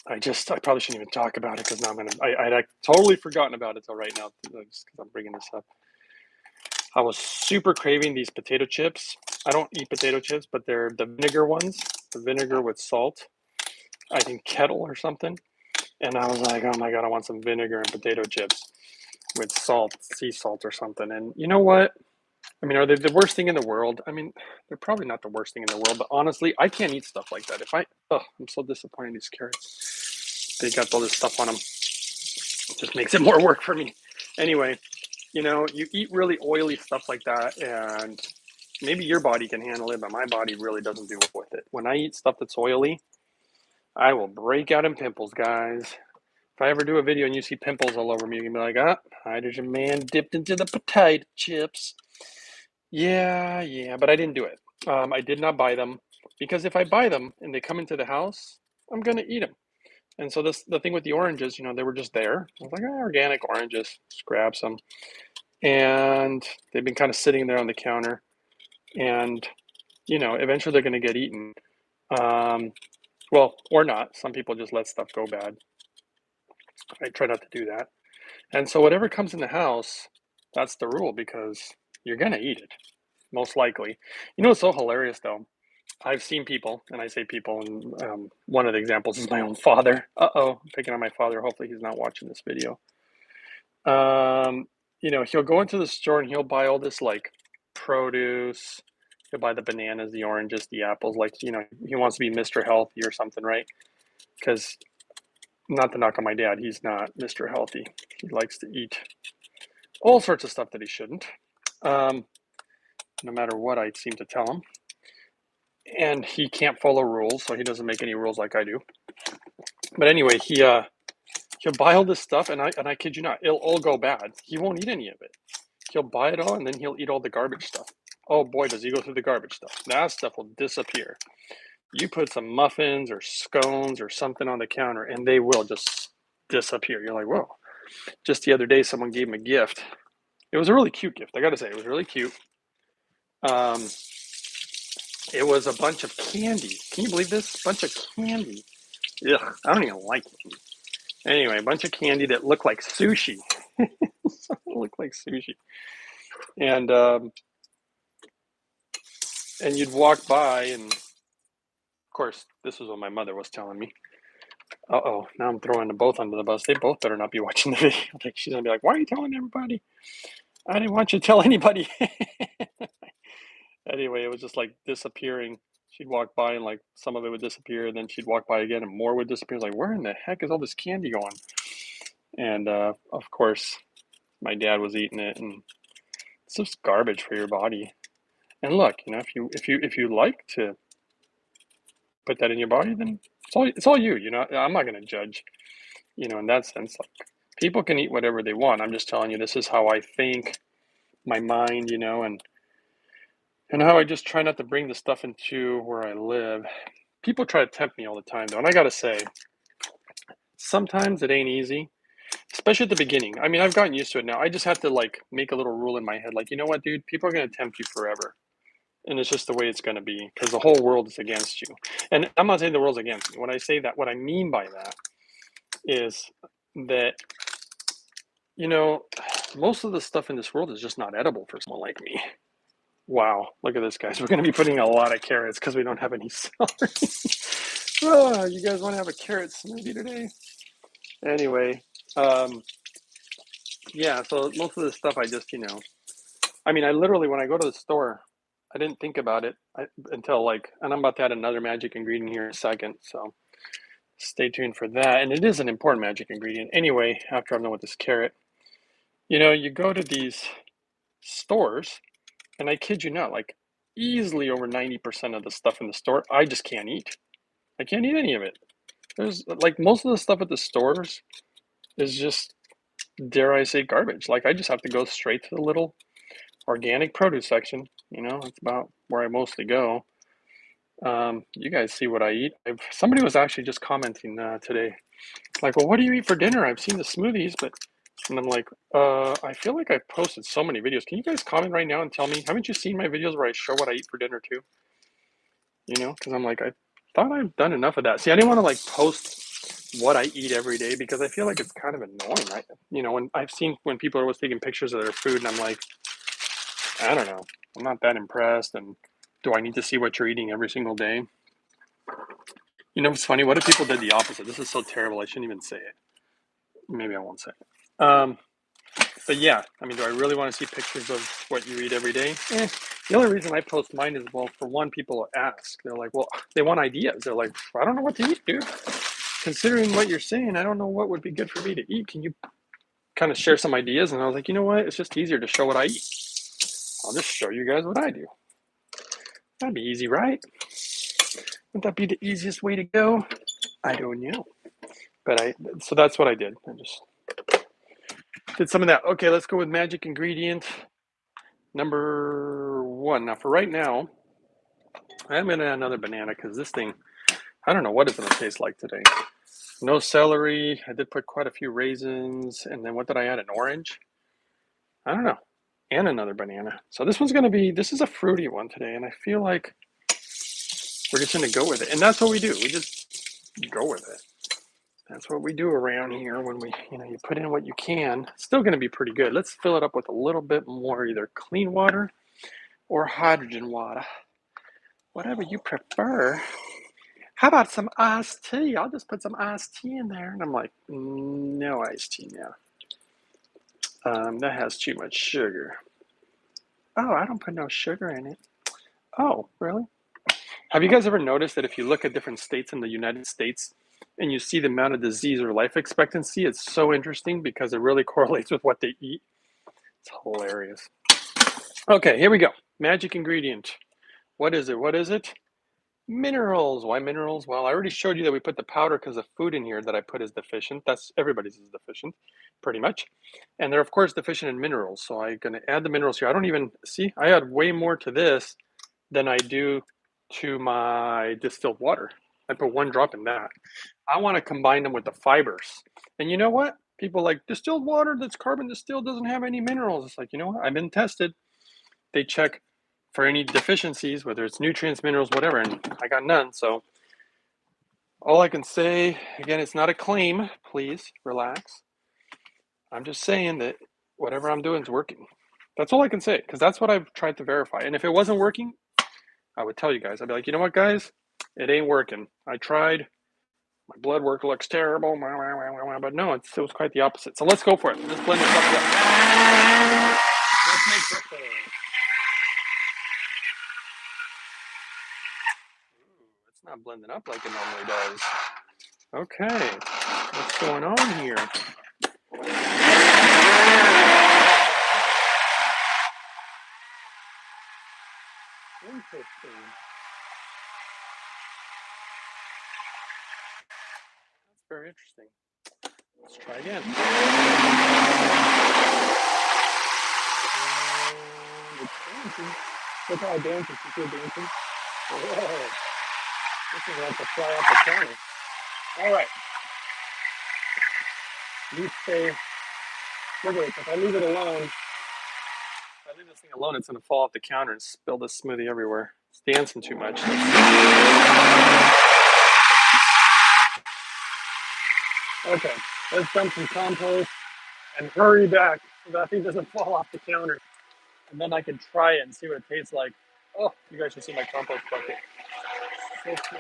I probably shouldn't even talk about it because now I'd totally forgotten about it till right now, just because I'm bringing this up. I was super craving these potato chips. I don't eat potato chips, but they're the vinegar ones, the vinegar with salt, I think kettle or something. And I was like, oh my God, I want some vinegar and potato chips with salt, sea salt or something. And you know what? I mean, are they the worst thing in the world? I mean, they're probably not the worst thing in the world, but honestly, I can't eat stuff like that. I'm so disappointed in these carrots. They got all this stuff on them. It just makes it more work for me. Anyway, you eat really oily stuff like that, and maybe your body can handle it, but my body really doesn't do well with it. When I eat stuff that's oily, I will break out in pimples, guys. If I ever do a video and you see pimples all over me, you can be like, hydrogen man dipped into the potato chips. Yeah, but I didn't do it. I did not buy them because if I buy them and they come into the house, I'm gonna eat them. And so the thing with the oranges, they were just there. I was like, organic oranges, just grab some. And they've been kind of sitting there on the counter, and eventually they're gonna get eaten. Well, or not. Some people just let stuff go bad. I try not to do that. And so whatever comes in the house, that's the rule because you're gonna eat it, most likely. It's so hilarious though. I've seen people, and I say people, and one of the examples is my own father. I'm picking on my father. Hopefully he's not watching this video. He'll go into the store and he'll buy all this like produce. He'll buy the bananas, the oranges, the apples. Like, he wants to be Mr. Healthy or something, right? Because, not to knock on my dad, he's not Mr. Healthy. He likes to eat all sorts of stuff that he shouldn't, no matter what I seem to tell him. And he can't follow rules, so he doesn't make any rules like I do. But anyway, he'll buy all this stuff, and I kid you not, it'll all go bad. He won't eat any of it. He'll buy it all, and then he'll eat all the garbage stuff. Oh boy, does he go through the garbage stuff. That stuff will disappear. You put some muffins or scones or something on the counter, and they will just disappear. You're like, whoa. Just the other day, someone gave him a gift. It was a really cute gift. I got to say, it was really cute. It was a bunch of candy. Can you believe this? Bunch of candy. Ugh, I don't even like it. Anyway, a bunch of candy that looked like sushi. Looked like sushi. And and you'd walk by, and of course, this is what my mother was telling me. Uh-oh, now I'm throwing them both under the bus. They both better not be watching the video. Like, she's gonna be like, why are you telling everybody? I didn't want you to tell anybody. Anyway, it was just like disappearing. She'd walk by and like some of it would disappear, and then she'd walk by again and more would disappear. Like, where in the heck is all this candy going? And of course, my dad was eating it, and it's just garbage for your body. And look, if you like to put that in your body, then it's all you. I'm not gonna judge. In that sense, like people can eat whatever they want. I'm just telling you, this is how I think, my mind, and how I just try not to bring the stuff into where I live. People try to tempt me all the time, though, and I gotta say, sometimes it ain't easy, especially at the beginning. I mean, I've gotten used to it now. I just have to like make a little rule in my head, like, you know what, dude, people are gonna tempt you forever, and it's just the way it's gonna be because the whole world is against you. And I'm not saying the world's against me. When I say that, what I mean by that is that most of the stuff in this world is just not edible for someone like me. Wow, look at this, guys. We're going to be putting a lot of carrots because we don't have any celery. Oh, you guys want to have a carrot smoothie today? Anyway, yeah, so most of this stuff I just, I mean, I literally, when I go to the store, I didn't think about it until like, and I'm about to add another magic ingredient here in a second, so stay tuned for that. And it is an important magic ingredient. Anyway, after I'm done with this carrot, you go to these stores, and I kid you not, like easily over 90% of the stuff in the store, I just can't eat. I can't eat any of it. There's like most of the stuff at the stores is just, dare I say, garbage. Like I just have to go straight to the little organic produce section. That's about where I mostly go. You guys see what I eat. Somebody was actually just commenting today, like, well, what do you eat for dinner? I've seen the smoothies, but, and I'm like, I feel like I've posted so many videos. Can you guys comment right now and tell me, haven't you seen my videos where I show what I eat for dinner too? Because I'm like, I thought I've done enough of that. See, I didn't want to like post what I eat every day because I feel like it's kind of annoying. When I've seen when people are always taking pictures of their food, and I'm like, I don't know, I'm not that impressed. And do I need to see what you're eating every single day? It's funny. What if people did the opposite? This is so terrible. I shouldn't even say it. Maybe I won't say it. But yeah, I mean, do I really want to see pictures of what you eat every day? The only reason I post mine is, well, for one, people ask. They're like, well, they want ideas. They're like, I don't know what to eat, dude. Considering what you're saying, I don't know what would be good for me to eat. Can you kind of share some ideas? And I was like, you know what? It's just easier to show what I eat. I'll just show you guys what I do. That'd be easy, right? Wouldn't that be the easiest way to go? I don't know. But so that's what I did. I just did some of that. Okay, let's go with magic ingredient number 1. Now, for right now, I'm going to add another banana because this thing, I don't know what it's going to taste like today. No celery. I did put quite a few raisins. And then what did I add? An orange? I don't know. And another banana. So this is a fruity one today. And I feel like we're just going to go with it. And that's what we do. We just go with it. That's what we do around here when you put in what you can. It's still going to be pretty good. Let's fill it up with a little bit more either clean water or hydrogen water. Whatever you prefer. How about some iced tea? I'll just put some iced tea in there. And I'm like, no iced tea now. That has too much sugar. Oh, I don't put no sugar in it. Oh, really? Have you guys ever noticed that if you look at different states in the United States and you see the amount of disease or life expectancy, it's so interesting because it really correlates with what they eat. It's hilarious. Okay, here we go. Magic ingredient. What is it? Minerals. Why minerals? Well, I already showed you that we put the powder because the food in here that I put is deficient. That's everybody's is deficient, pretty much. And they're, of course, deficient in minerals. So I'm going to add the minerals here. I don't even, see, I add way more to this than I do to my distilled water. I put 1 drop in that. I want to combine them with the fibers. And you know what? People like, distilled water that's carbon distilled doesn't have any minerals. It's like, you know what? I've been tested. They check for any deficiencies, whether it's nutrients, minerals, whatever, and I got none. So all I can say, again, it's not a claim. Please relax. I'm just saying that whatever I'm doing is working. That's all I can say, because that's what I've tried to verify. And if it wasn't working, I would tell you guys. I'd be like, you know what, guys? It ain't working. I tried. My blood work looks terrible. But no, it was quite the opposite. So let's go for it. Let's blend this up. Let's make breakfast. Ooh, it's not blending up like it normally does. Okay. What's going on here? Interesting. That's very interesting. Let's try again. It's dancing. Look how it dances. You see it dancing? Whoa. This is like to fly off the counter. All right. You stay. Look at it. If I leave it alone, if I leave this thing alone, it's going to fall off the counter and spill this smoothie everywhere. It's dancing too much. Okay. Let's dump some compost and hurry back so that thing doesn't fall off the counter. And then I can try it and see what it tastes like. Oh, you guys should see my compost bucket. So cool.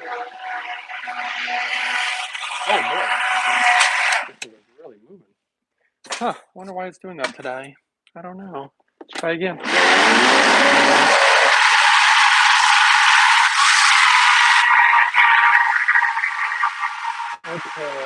Oh boy, this is really moving. Huh, wonder why it's doing that today. I don't know. Let's try again. Okay.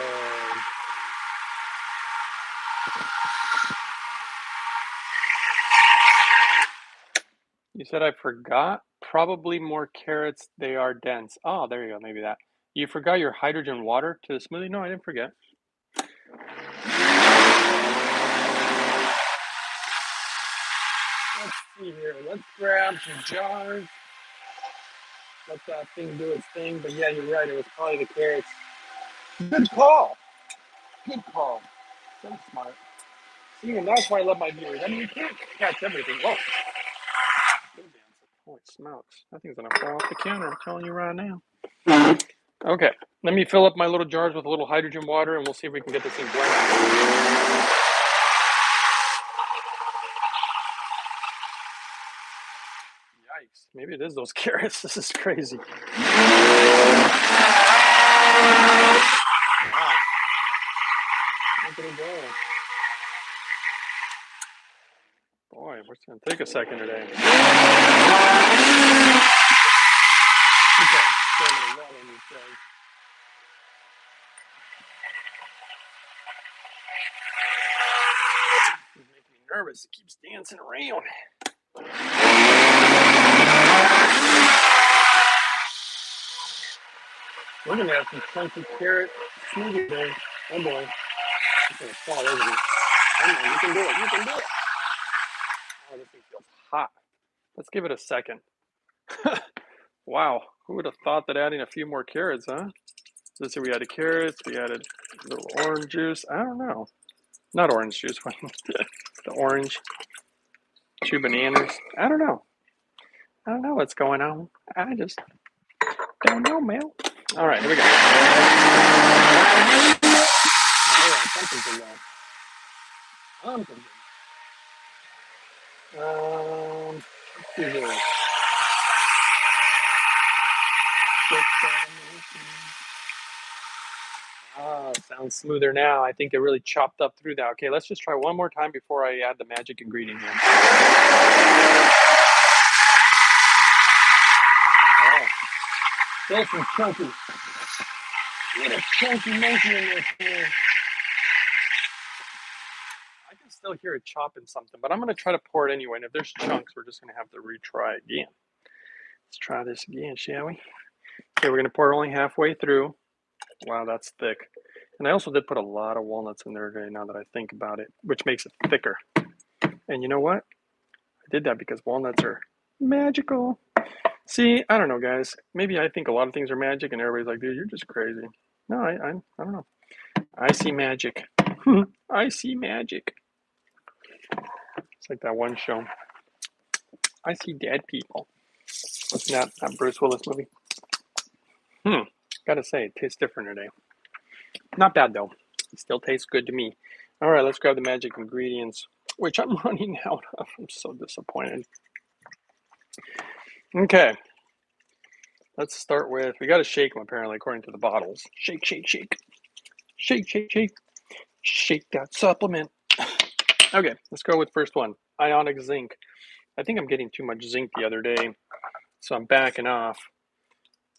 You said I forgot? Probably more carrots, they are dense. Oh, there you go, maybe that. You forgot your hydrogen water to the smoothie? No, I didn't forget. Let's see here. Let's grab some jars. Let that thing do its thing. But yeah, you're right. It was probably the carrots. Good call. Good call. So smart. See, and that's why I love my viewers. I mean, you can't catch everything. Whoa. Holy smokes. That thing's going to fall off the counter. I'm telling you right now. Okay. Let me fill up my little jars with a little hydrogen water, and we'll see if we can get this thing blended. Yikes. Maybe it is those carrots. This is crazy. Wow. Look at it go. Boy, it's going to take a second today. Okay. So many water in these jars. It's making me nervous. It keeps dancing around. We're going to have some chunky carrot smoothie today. Oh boy. It's going to fall over me. Come on, you can do it. You can do it. Oh, this thing feels hot. Let's give it a second. Wow. Who would have thought that adding a few more carrots, huh? Let's see, we added carrots. We added a little orange juice. I don't know. Not orange juice. The orange. 2 bananas. I don't know. I don't know what's going on. I just don't know, man. All right, here we go. All right, something's in there. Something. Let's see here. Oh, sounds smoother now. I think it really chopped up through that. Okay, let's just try one more time before I add the magic ingredient here. Oh, there's some chunky. Little chunky monkey in there. I can still hear it chopping something, but I'm going to try to pour it anyway. And if there's chunks, we're just going to have to retry again. Let's try this again, shall we? Okay, we're going to pour only halfway through. Wow, that's thick. And I also did put a lot of walnuts in there today, now that I think about it, which makes it thicker. And you know what? I did that because walnuts are magical. See, I don't know, guys. Maybe I think a lot of things are magic, and everybody's like, dude, you're just crazy. No, I don't know. I see magic. I see magic. It's like that one show. I see dead people. What's that Bruce Willis movie? Gotta say, it tastes different today. Not bad though. It still tastes good to me. All right, let's grab the magic ingredients, which I'm running out of. I'm so disappointed. Okay, let's start with, we gotta shake them apparently according to the bottles. Shake, shake, shake. Shake, shake, shake. Shake that supplement. Okay, let's go with first one, ionic zinc. I think I'm getting too much zinc the other day, so I'm backing off.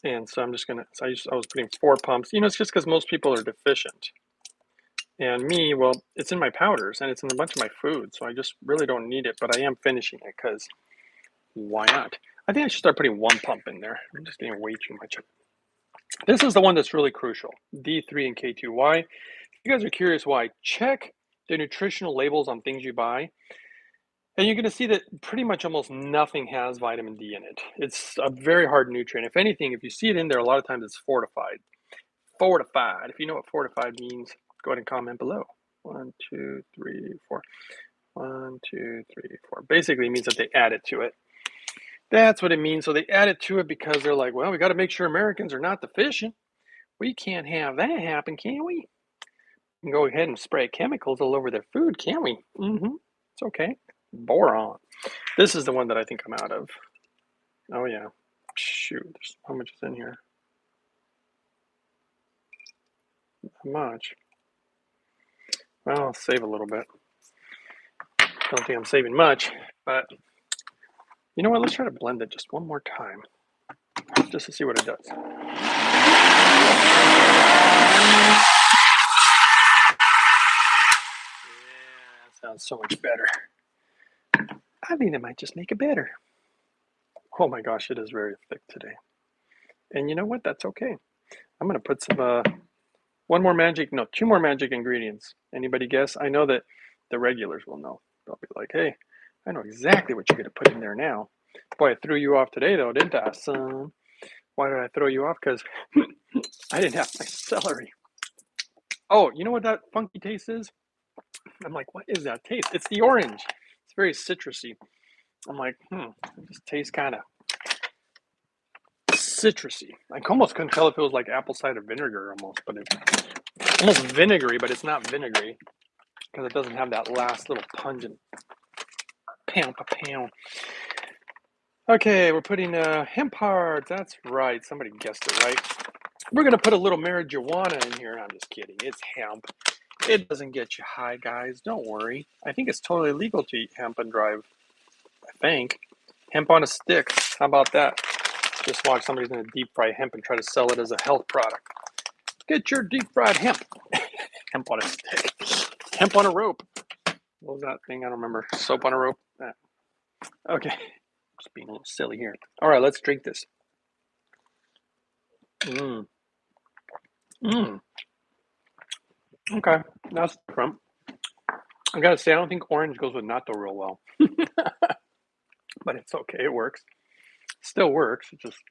And so I'm just gonna, so I was putting 4 pumps. You know, it's just because most people are deficient. And me, well, it's in my powders and it's in a bunch of my food, so I just really don't need it, but I am finishing it because why not? I think I should start putting 1 pump in there. I'm just getting way too much of it. This is the one that's really crucial, D3 and K2. Why? If you guys are curious why, check the nutritional labels on things you buy. And you're going to see that pretty much almost nothing has vitamin D in it. It's a very hard nutrient. If anything, if you see it in there, a lot of times it's fortified. Fortified. If you know what fortified means, go ahead and comment below. 1, 2, 3, 4. 1, 2, 3, 4. Basically, it means that they added to it. That's what it means. So they added to it because they're like, well, we got to make sure Americans are not deficient. We can't have that happen, can we? We can go ahead and spray chemicals all over their food, can't we? It's okay. Boron. This is the one that I think I'm out of. Oh, yeah. Shoot. How much is in here? Not much. Well, I'll save a little bit. Don't think I'm saving much, but you know what? Let's try to blend it just one more time, just to see what it does. Yeah, that sounds so much better. I think it might just make it better. Oh my gosh, it is very thick today. And you know what? That's okay. I'm going to put some, 2 more magic ingredients. Anybody guess? I know that the regulars will know. They'll be like, hey, I know exactly what you're going to put in there now. Boy, I threw you off today, though, didn't I, son? Why did I throw you off? Because I didn't have my celery. Oh, you know what that funky taste is? I'm like, what is that taste? It's the orange. It's very citrusy. I'm like, it just tastes kind of citrusy. I almost couldn't tell if it was like apple cider vinegar almost, but it's almost vinegary, but it's not vinegary because it doesn't have that last little pungent pound. Okay, we're putting hemp hearts. That's right. Somebody guessed it right. We're going to put a little marijuana in here. I'm just kidding. It's hemp. It doesn't get you high, guys. Don't worry. I think it's totally legal to eat hemp and drive. I think. Hemp on a stick. How about that? Just watch somebody's going to deep fry hemp and try to sell it as a health product. Get your deep fried hemp. Hemp on a stick. Hemp on a rope. What was that thing? I don't remember. Soap on a rope. Okay. Just being a little silly here. All right, let's drink this. Okay, that's different. I gotta say, I don't think orange goes with natto real well. But it's okay, it works. Still works, it's just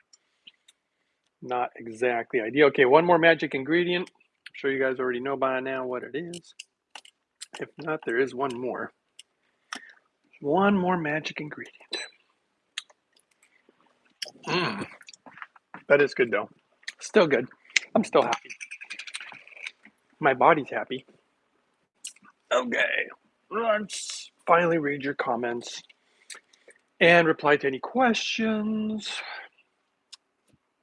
not exactly ideal. Okay, 1 more magic ingredient. I'm sure you guys already know by now what it is. If not, there is 1 more. 1 more magic ingredient. That is good though. Still good. I'm still happy. My body's happy. Okay, let's finally read your comments and reply to any questions.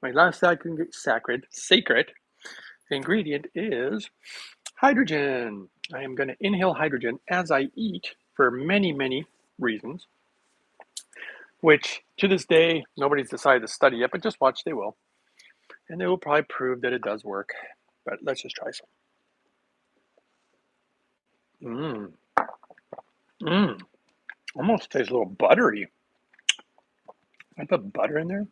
My last sacred ingredient is hydrogen. I am going to inhale hydrogen as I eat for many, many reasons, which to this day, nobody's decided to study yet, but just watch, they will. And they will probably prove that it does work, but let's just try some. Almost tastes a little buttery. I put butter in there.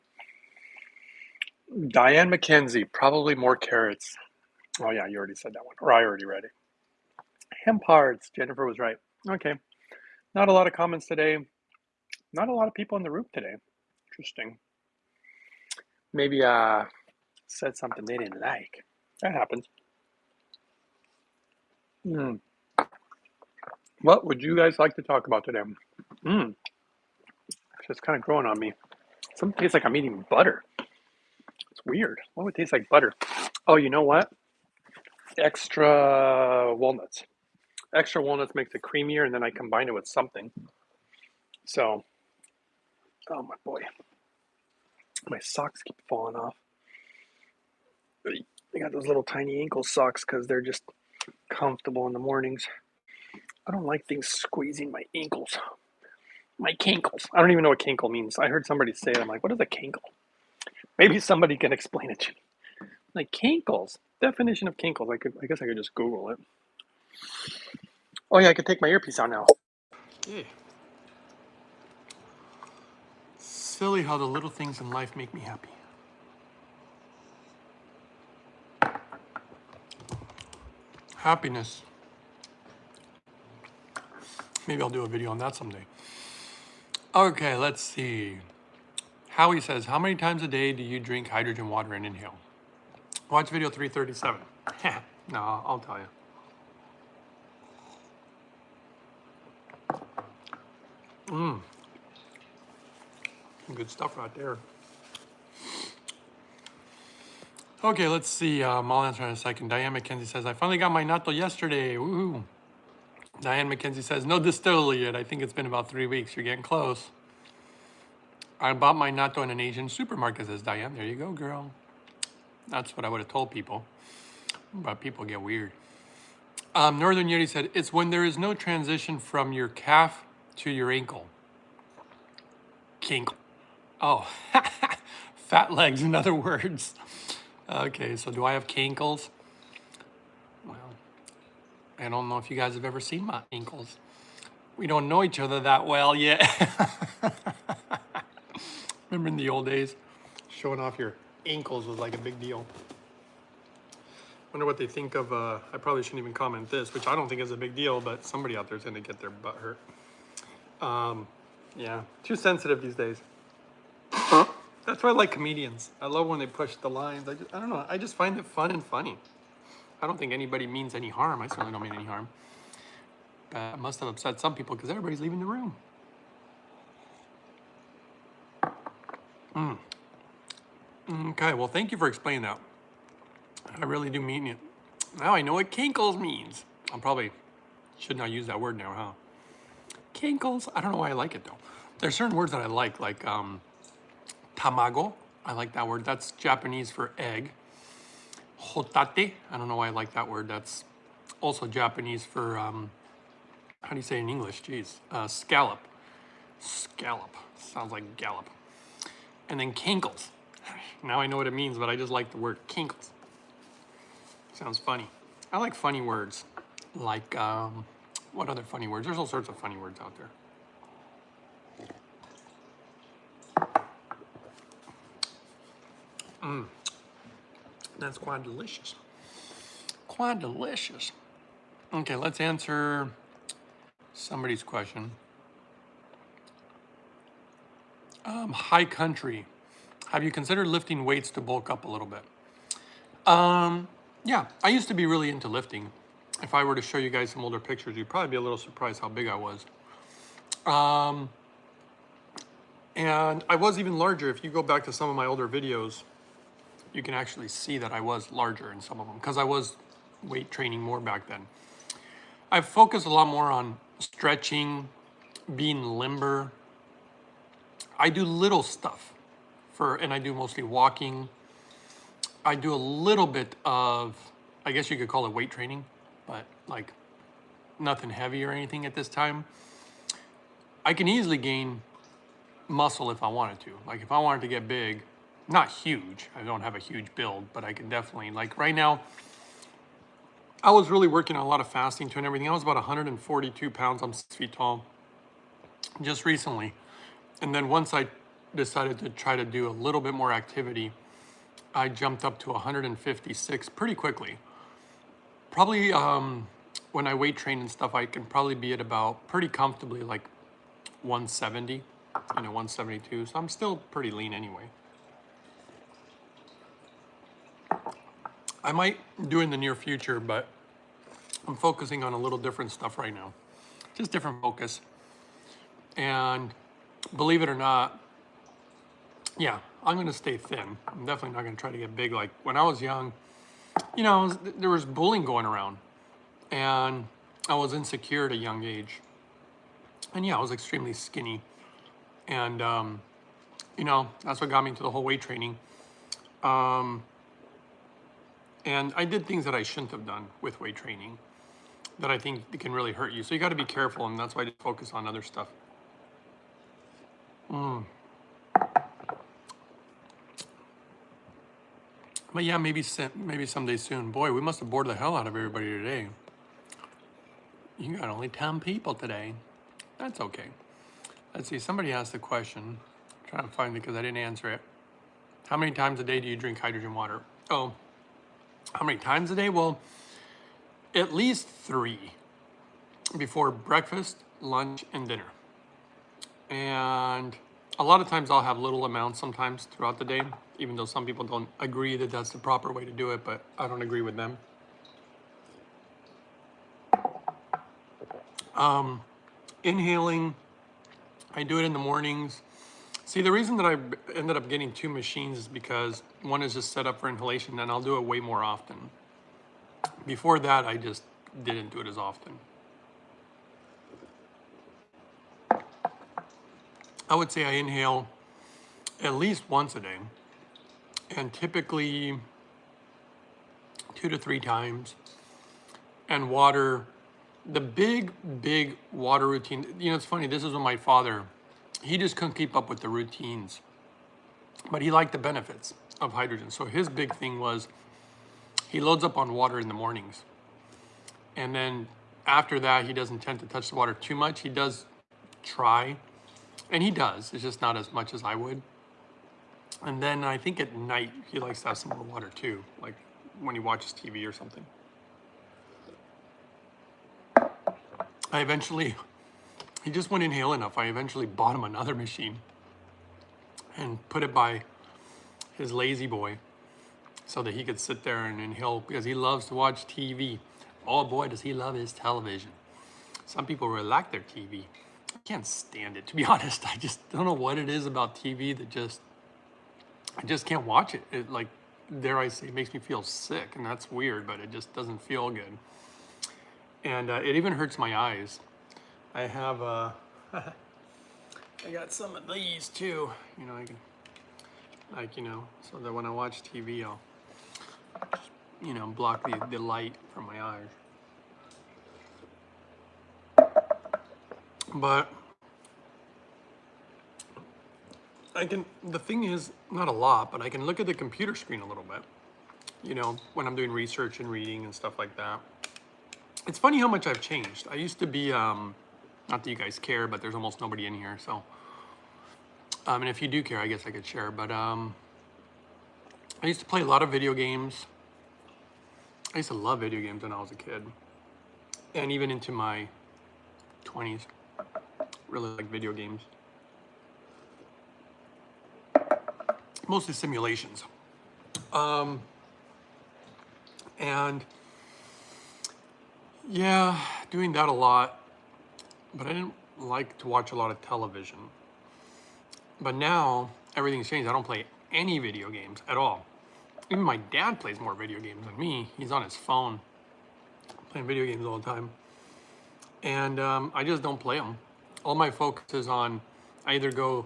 Diane McKenzie, probably more carrots. Oh yeah, you already said that one, or I already read it. Hemp hearts, Jennifer was right. Okay, not a lot of comments today. Not a lot of people in the room today. Interesting. Maybe said something they didn't like. That happens. What would you guys like to talk about today? It's just kind of growing on me. Something tastes like I'm eating butter. It's weird. What would taste like butter? Oh, you know what? Extra walnuts. Extra walnuts makes it creamier, and then I combine it with something. So, oh my boy, my socks keep falling off. I got those little tiny ankle socks because they're just comfortable in the mornings. I don't like things squeezing my ankles. My cankles. I don't even know what cankle means. I heard somebody say it. I'm like, what is a cankle? Maybe somebody can explain it to me. Like cankles. Definition of cankles. I guess I could just Google it. Oh yeah, I could take my earpiece out now. Yeah. Silly how the little things in life make me happy. Happiness. Maybe I'll do a video on that someday. Okay, let's see. Howie says, how many times a day do you drink hydrogen water and inhale? Watch video 337. No, I'll tell you. Good stuff right there. Okay, let's see. I'll answer in a second. Diane McKenzie says, I finally got my natto yesterday. Woohoo. Diane McKenzie says, no distillery yet. I think it's been about 3 weeks. You're getting close. I bought my natto in an Asian supermarket, says Diane. There you go, girl. That's what I would have told people. But people get weird. Northern Yeti said, it's when there is no transition from your calf to your ankle. Kinkle. Oh, fat legs, in other words. Okay, so do I have cankles? Well, I don't know if you guys have ever seen my ankles. We don't know each other that well yet. Remember in the old days, showing off your ankles was like a big deal. Wonder what they think of, I probably shouldn't even comment this, which I don't think is a big deal, but somebody out there is gonna get their butt hurt. Yeah, too sensitive these days. That's why I like comedians. I love when they push the lines. I don't know, I just find it fun and funny. I don't think anybody means any harm. I certainly don't mean any harm. But I must have upset some people because everybody's leaving the room. Okay, well, thank you for explaining that. I really do mean it. Now I know what kinkles means. I probably should not use that word now, huh? Kinkles. I don't know why I like it, though. There's certain words that I like tamago. I like that word. That's Japanese for egg. Hotate. I don't know why I like that word. That's also Japanese for, how do you say in English? Jeez. Scallop. Scallop. Sounds like gallop. And then kinkles. Now I know what it means, but I just like the word kinkles. Sounds funny. I like funny words. Like, what other funny words? There's all sorts of funny words out there. That's quite delicious. Quite delicious. Okay, let's answer somebody's question. High country. Have you considered lifting weights to bulk up a little bit? Yeah, I used to be really into lifting. If I were to show you guys some older pictures, you'd probably be a little surprised how big I was. And I was even larger. If you go back to some of my older videos, you can actually see that I was larger in some of them because I was weight training more back then. I've focused a lot more on stretching, being limber. I do little stuff and I do mostly walking. I do a little bit of, I guess you could call it weight training, but like nothing heavy or anything at this time. I can easily gain muscle if I wanted to. Like if I wanted to get big, not huge, I don't have a huge build, but I can definitely, like right now, I was really working on a lot of fasting too and everything. I was about 142 pounds, I'm 6 feet tall, just recently. And then once I decided to try to do a little bit more activity, I jumped up to 156 pretty quickly. Probably when I weight train and stuff, I can probably be at about pretty comfortably like 170, 172. So I'm still pretty lean anyway. I might do in the near future, but I'm focusing on a little different stuff right now. Just different focus. And believe it or not, yeah, I'm going to stay thin. I'm definitely not going to try to get big. Like when I was young, you know, there was bullying going around, and I was insecure at a young age. And yeah, I was extremely skinny. And, you know, that's what got me into the whole weight training. And I did things that I shouldn't have done with weight training that I think can really hurt you. So you got to be careful, and that's why I just focus on other stuff. But yeah, maybe someday soon. Boy, we must have bored the hell out of everybody today. You got only 10 people today. That's okay. Let's see, somebody asked the question. I'm trying to find it because I didn't answer it. How many times a day do you drink hydrogen water? Oh, how many times a day? Well, at least 3 before breakfast, lunch, and dinner. And a lot of times I'll have little amounts sometimes throughout the day, even though some people don't agree that that's the proper way to do it, but I don't agree with them. Inhaling, I do it in the mornings. See, the reason that I ended up getting 2 machines is because one is just set up for inhalation, and I'll do it way more often. Before that, I just didn't do it as often. I would say I inhale at least once a day, and typically 2 to 3 times. And water, the big water routine. You know, it's funny, this is what my father, he just couldn't keep up with the routines, but he liked the benefits of hydrogen. So his big thing was he loads up on water in the mornings. And then after that, he doesn't tend to touch the water too much. He does try, and he does. It's just not as much as I would. And then I think at night, he likes to have some more water too, like when he watches TV or something. He just wouldn't inhale enough. I eventually bought him another machine and put it by his lazy boy so that he could sit there and inhale, because he loves to watch TV. Oh boy, does he love his television. Some people really like their TV. I can't stand it, to be honest. I just don't know what it is about TV that I just can't watch it. It, like, dare I say, it makes me feel sick, and that's weird, but it just doesn't feel good. And it even hurts my eyes. I have, I got some of these too. You know, I can, like, you know, so that when I watch TV, I'll, you know, block the light from my eyes. But the thing is, not a lot, but I can look at the computer screen a little bit, you know, when I'm doing research and reading and stuff like that. It's funny how much I've changed. I used to be, not that you guys care, but there's almost nobody in here, so. And if you do care, I guess I could share, but I used to play a lot of video games. I used to love video games when I was a kid. And even into my 20s, really like video games. Mostly simulations. And yeah, doing that a lot, but I didn't like to watch a lot of television. But now everything's changed. I don't play any video games at all. Even my dad plays more video games than me. He's on his phone playing video games all the time. And I just don't play them. All my focus is on, I either go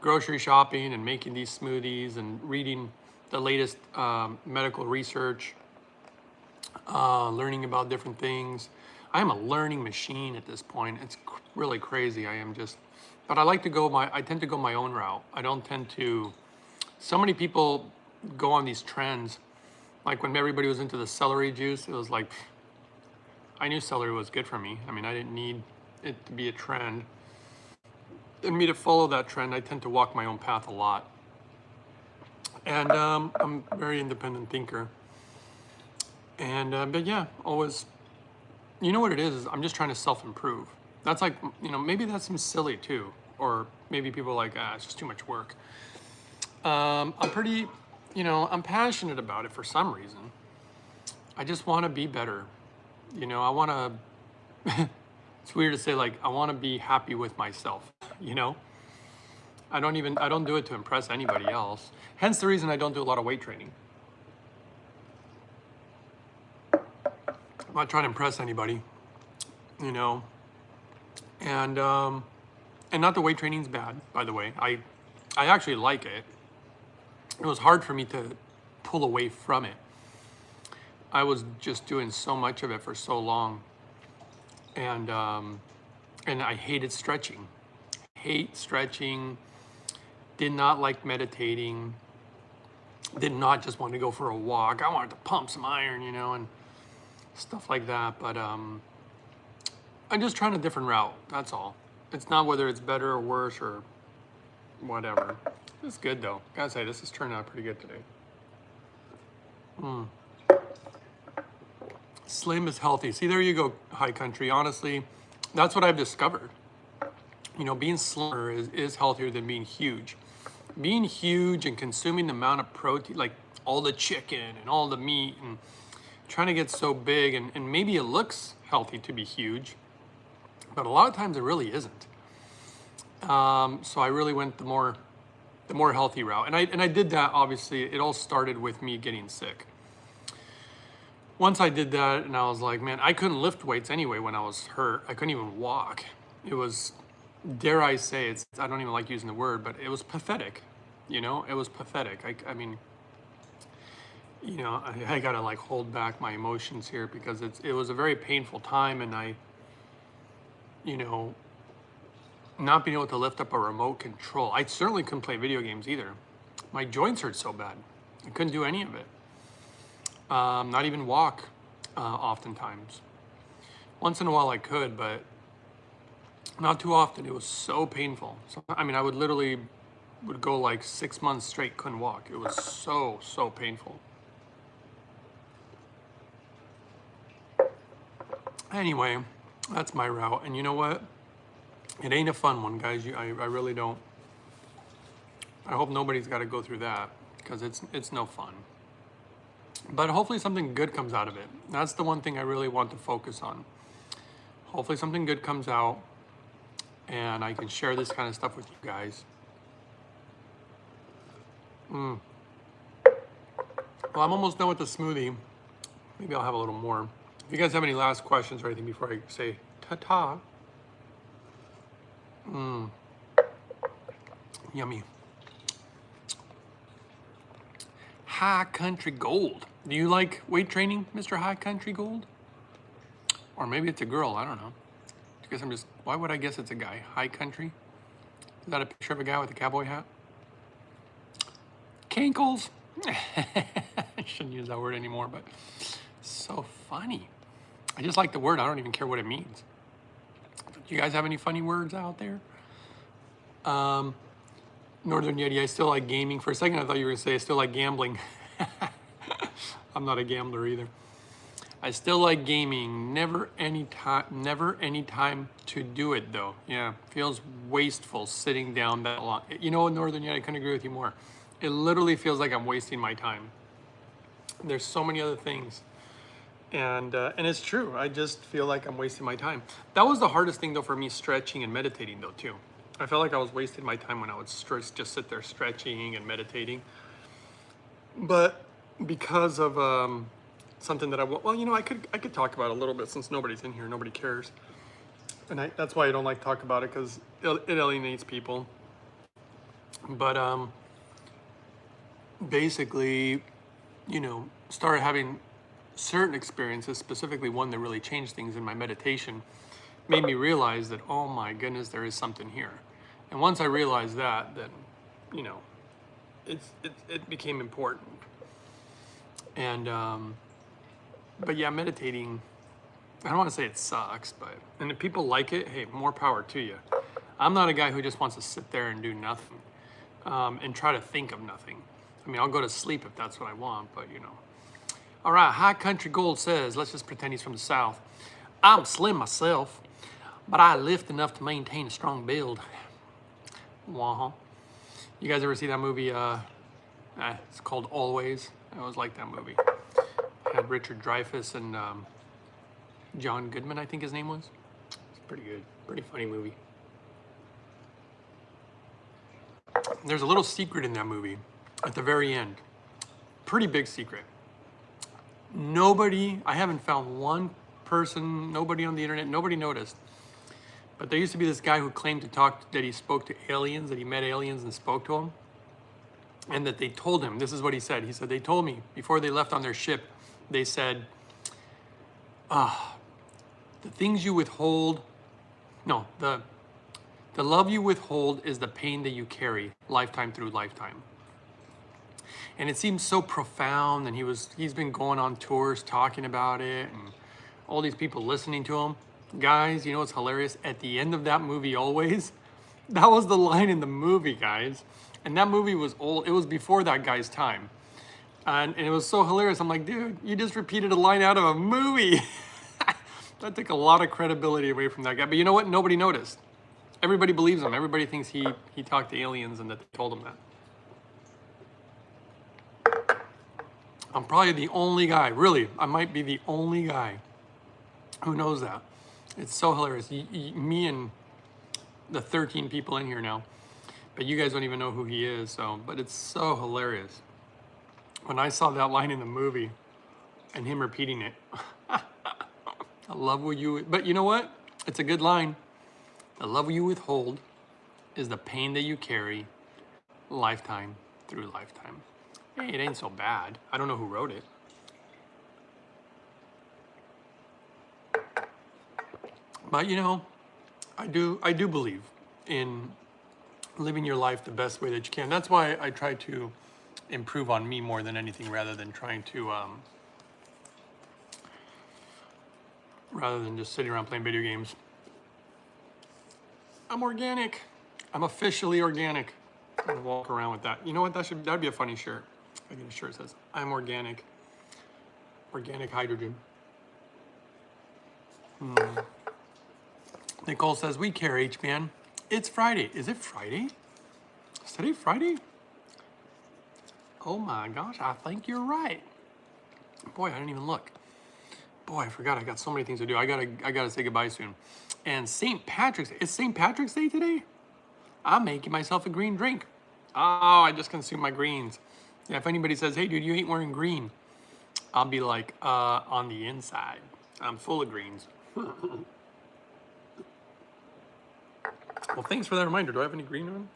grocery shopping and making these smoothies and reading the latest medical research, learning about different things. I am a learning machine at this point. It's really crazy. But I tend to go my own route. I don't tend to, so many people go on these trends. Like when everybody was into the celery juice, it was like, I knew celery was good for me. I mean, I didn't need it to be a trend. And me to follow that trend, I tend to walk my own path a lot. And I'm a very independent thinker. And, but yeah, always, you know what it is I'm just trying to self-improve. That's like, you know, maybe that seems silly too. Or maybe people are like, it's just too much work. I'm pretty, you know, I'm passionate about it for some reason. I just want to be better. You know, I want to, it's weird to say, like, I want to be happy with myself, you know? I don't do it to impress anybody else. Hence the reason I don't do a lot of weight training. I'm not trying to impress anybody, you know. And not the weight training's bad, by the way. I actually like it. It was hard for me to pull away from it. I was just doing so much of it for so long, and I hated stretching. Hate stretching. Did not like meditating. Did not just want to go for a walk. I wanted to pump some iron, you know, and stuff like that. But I'm just trying a different route. That's all. It's not whether it's better or worse or whatever. It's good though. Gotta say, this is turning out pretty good today. Slim is healthy. See, there you go, High Country. Honestly, that's what I've discovered. You know, being slimmer is healthier than being huge. Being huge and consuming the amount of protein, like all the chicken and all the meat, and trying to get so big, and maybe it looks healthy to be huge, but a lot of times it really isn't. So I really went the more healthy route, and I did that. Obviously, it all started with me getting sick. Once I did that, and I was like, man, I couldn't lift weights anyway when I was hurt. I couldn't even walk. It was, dare I say, I don't even like using the word, but it was pathetic. You know, it was pathetic. I mean, you know, I gotta like hold back my emotions here because it was a very painful time, and you know, not being able to lift up a remote control. I certainly couldn't play video games either. My joints hurt so bad. I couldn't do any of it. Not even walk, oftentimes. Once in a while I could, but not too often. It was so painful. So, I mean, I would literally go like 6 months straight, couldn't walk. It was so painful. Anyway, that's my route. And you know what? It ain't a fun one, guys. I really don't. I hope nobody's got to go through that because it's no fun. But hopefully something good comes out of it. That's the one thing I really want to focus on. Hopefully something good comes out and I can share this kind of stuff with you guys. Well, I'm almost done with the smoothie. Maybe I'll have a little more. If you guys have any last questions or anything before I say ta-ta. Yummy. High Country Gold. Do you like weight training, Mr. High Country Gold? Or maybe it's a girl, I don't know. I guess why would I guess it's a guy? High Country? Is that a picture of a guy with a cowboy hat? Cankles? I shouldn't use that word anymore, but so funny. I just like the word. I don't even care what it means. Do you guys have any funny words out there? Northern Yeti, I still like gaming. For a second, I thought you were going to say I still like gambling. I'm not a gambler either. I still like gaming. Never any time to do it though. Yeah, feels wasteful sitting down that long. You know, Northern Yeti, I couldn't agree with you more. It literally feels like I'm wasting my time. There's so many other things. And it's true. I just feel like I'm wasting my time. That was the hardest thing though for me, stretching and meditating though too. I felt like I was wasting my time when I would just sit there stretching and meditating. But because of something that well, you know, I could talk about a little bit since nobody's in here, nobody cares. And that's why I don't like to talk about it, because it alienates people. But basically, you know, started having certain experiences, specifically one that really changed things in my meditation, made me realize that, oh my goodness, there is something here. And once I realized that, then, you know, it became important. And but yeah, meditating, I don't want to say it sucks, but, and if people like it, hey, more power to you. I'm not a guy who just wants to sit there and do nothing and try to think of nothing. I mean, I'll go to sleep if that's what I want, but you know. All right, High Country Gold says, let's just pretend he's from the South. I'm slim myself, but I lift enough to maintain a strong build. Wah-huh. You guys ever see that movie? It's called Always. I always liked that movie. It had Richard Dreyfuss and John Goodman, I think his name was. It's pretty good. Pretty funny movie. There's a little secret in that movie at the very end. Pretty big secret. Nobody, I haven't found one person, nobody on the internet, nobody noticed. But there used to be this guy who claimed to talk, that he spoke to aliens, that he met aliens and spoke to them. And that they told him, this is what he said. He said, they told me before they left on their ship, they said, the things you withhold, no, the love you withhold is the pain that you carry lifetime through lifetime. And it seems so profound, and he's been going on tours talking about it, and all these people listening to him. Guys, you know what's hilarious? At the end of that movie, always, that was the line in the movie, guys. And that movie was old. It was before that guy's time. And it was so hilarious. I'm like, dude, you just repeated a line out of a movie. That took a lot of credibility away from that guy. But you know what? Nobody noticed. Everybody believes him. Everybody thinks he talked to aliens and that they told him that. I'm probably the only guy, really, I might be the only guy who knows that. It's so hilarious. Me and the 13 people in here now, but you guys don't even know who he is, so, but it's so hilarious. When I saw that line in the movie and him repeating it, I love what you, but you know what? It's a good line. The love you withhold is the pain that you carry lifetime through lifetime. Hey, it ain't so bad. I don't know who wrote it. But you know, I do believe in living your life the best way that you can. That's why I try to improve on me more than anything, rather than trying to rather than just sitting around playing video games. I'm organic. I'm officially organic. I'm gonna walk around with that. You know what? That'd be a funny shirt. I get a shirt that says, I'm organic. Organic hydrogen. Nicole says, we care, H-Man. It's Friday. Is it Friday? Is today Friday? Oh my gosh, I think you're right. Boy, I didn't even look. Boy, I forgot. I got so many things to do. I gotta say goodbye soon. And St. Patrick's, it's St. Patrick's Day today? I'm making myself a green drink. Oh, I just consumed my greens. Yeah, if anybody says, hey dude, you ain't wearing green, I'll be like, on the inside, I'm full of greens. Well, thanks for that reminder. Do I have any green on?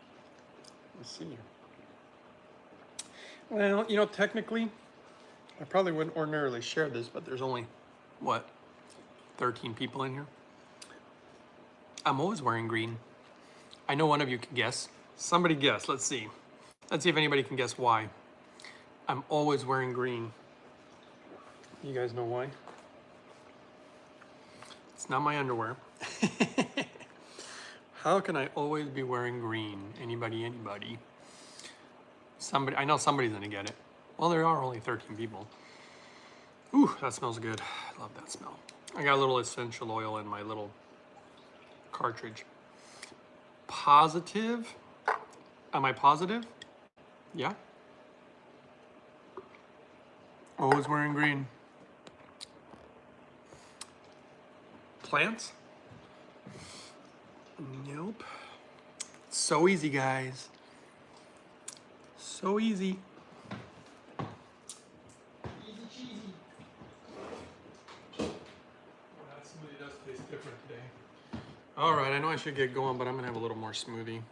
Let's see. Well, you know, technically, I probably wouldn't ordinarily share this, but there's only, what, 13 people in here? I'm always wearing green. I know one of you can guess. Somebody guess, let's see. Let's see if anybody can guess why. I'm always wearing green. You guys know why? It's not my underwear. How can I always be wearing green? Anybody? Somebody, I know somebody's gonna get it. Well, there are only 13 people. Ooh, that smells good. I love that smell. I got a little essential oil in my little cartridge. Positive? Am I positive? Yeah. Always wearing green. Plants? Nope. So easy, guys. So easy. Easy cheesy. Well, that smoothie does taste different today. All right, I know I should get going, but I'm gonna have a little more smoothie.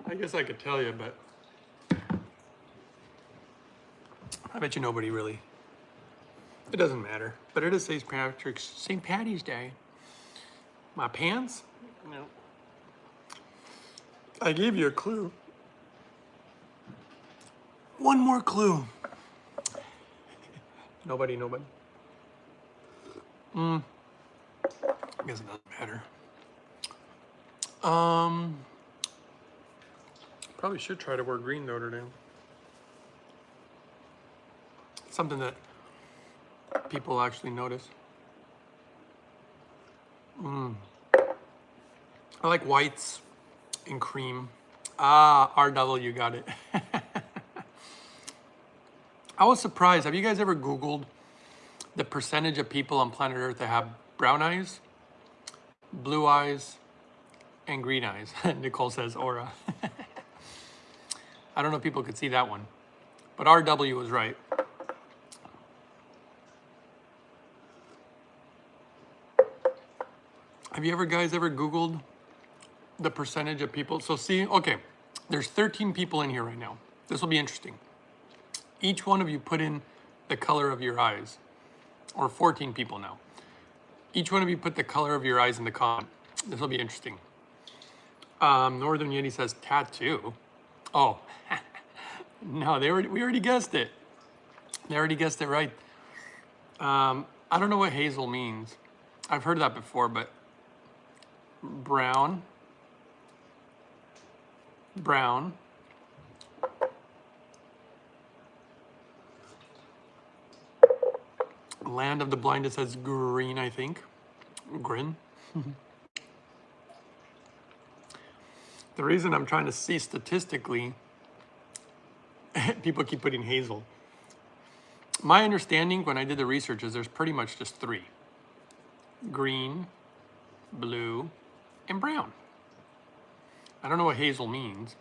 I guess I could tell you, but I bet you nobody really. It doesn't matter. But it is St. Patty's Day. My pants? No. I gave you a clue. One more clue. Nobody. I guess it doesn't matter. Probably should try to wear green though today. Something that people actually notice. I like whites and cream. Ah, RW got it. I was surprised. Have you guys ever Googled the percentage of people on planet Earth that have
brown eyes, blue eyes, and green eyes. Nicole says aura. I don't know if people could see that one, but RW was right. Have you guys ever Googled the percentage of people? So see, okay, there's 13 people in here right now. This will be interesting. Each one of you put in the color of your eyes, or 14 people now. Each one of you put the color of your eyes in the comment. This will be interesting. Northern Yeti says tattoo. Oh, no, we already guessed it. They already guessed it right. I don't know what hazel means. I've heard that before, but brown, brown. Land of the Blind, it says green, I think. Grin. The reason I'm trying to see statistically, people keep putting hazel. My understanding when I did the research is there's pretty much just 3. Green, blue, and brown. I don't know what hazel means.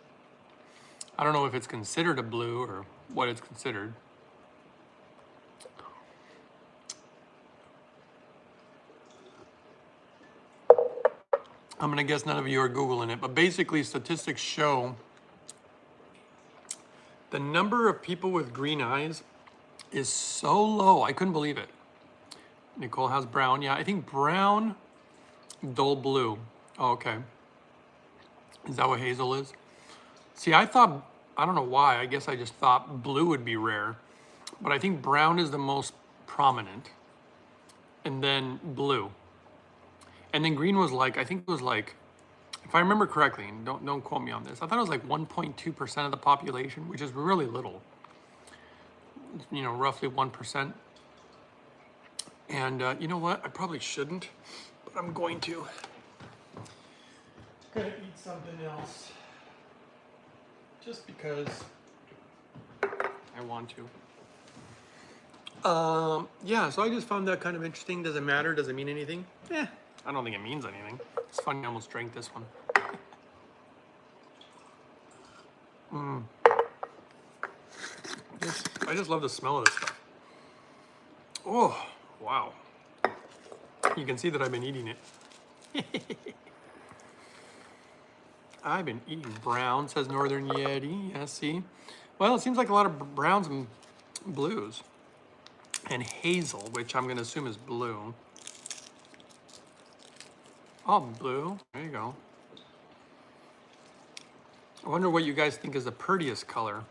I don't know if it's considered a blue or what it's considered. I'm gonna guess none of you are Googling it, but basically statistics show the number of people with green eyes is so low. I couldn't believe it. Nicole has brown. Yeah, I think brown, dull blue. Oh, okay. Is that what hazel is? See, I thought, I don't know why, I guess I just thought blue would be rare, but I think brown is the most prominent, and then blue. And then green was like, I think it was like, if I remember correctly, and don't quote me on this, I thought it was like 1.2% of the population, which is really little. You know, roughly 1%. And you know what? I probably shouldn't, but I'm going to. Gonna eat something else, just because I want to. Yeah, so I just found that kind of interesting. Does it matter? Does it mean anything? Eh, I don't think it means anything. It's funny, I almost drank this one. I just love the smell of this stuff. Oh, wow. You can see that I've been eating it. I've been eating brown, says Northern Yeti. Yeah, see? Well, it seems like a lot of browns and blues. And hazel, which I'm going to assume is blue. Oh, blue. There you go. I wonder what you guys think is the prettiest color.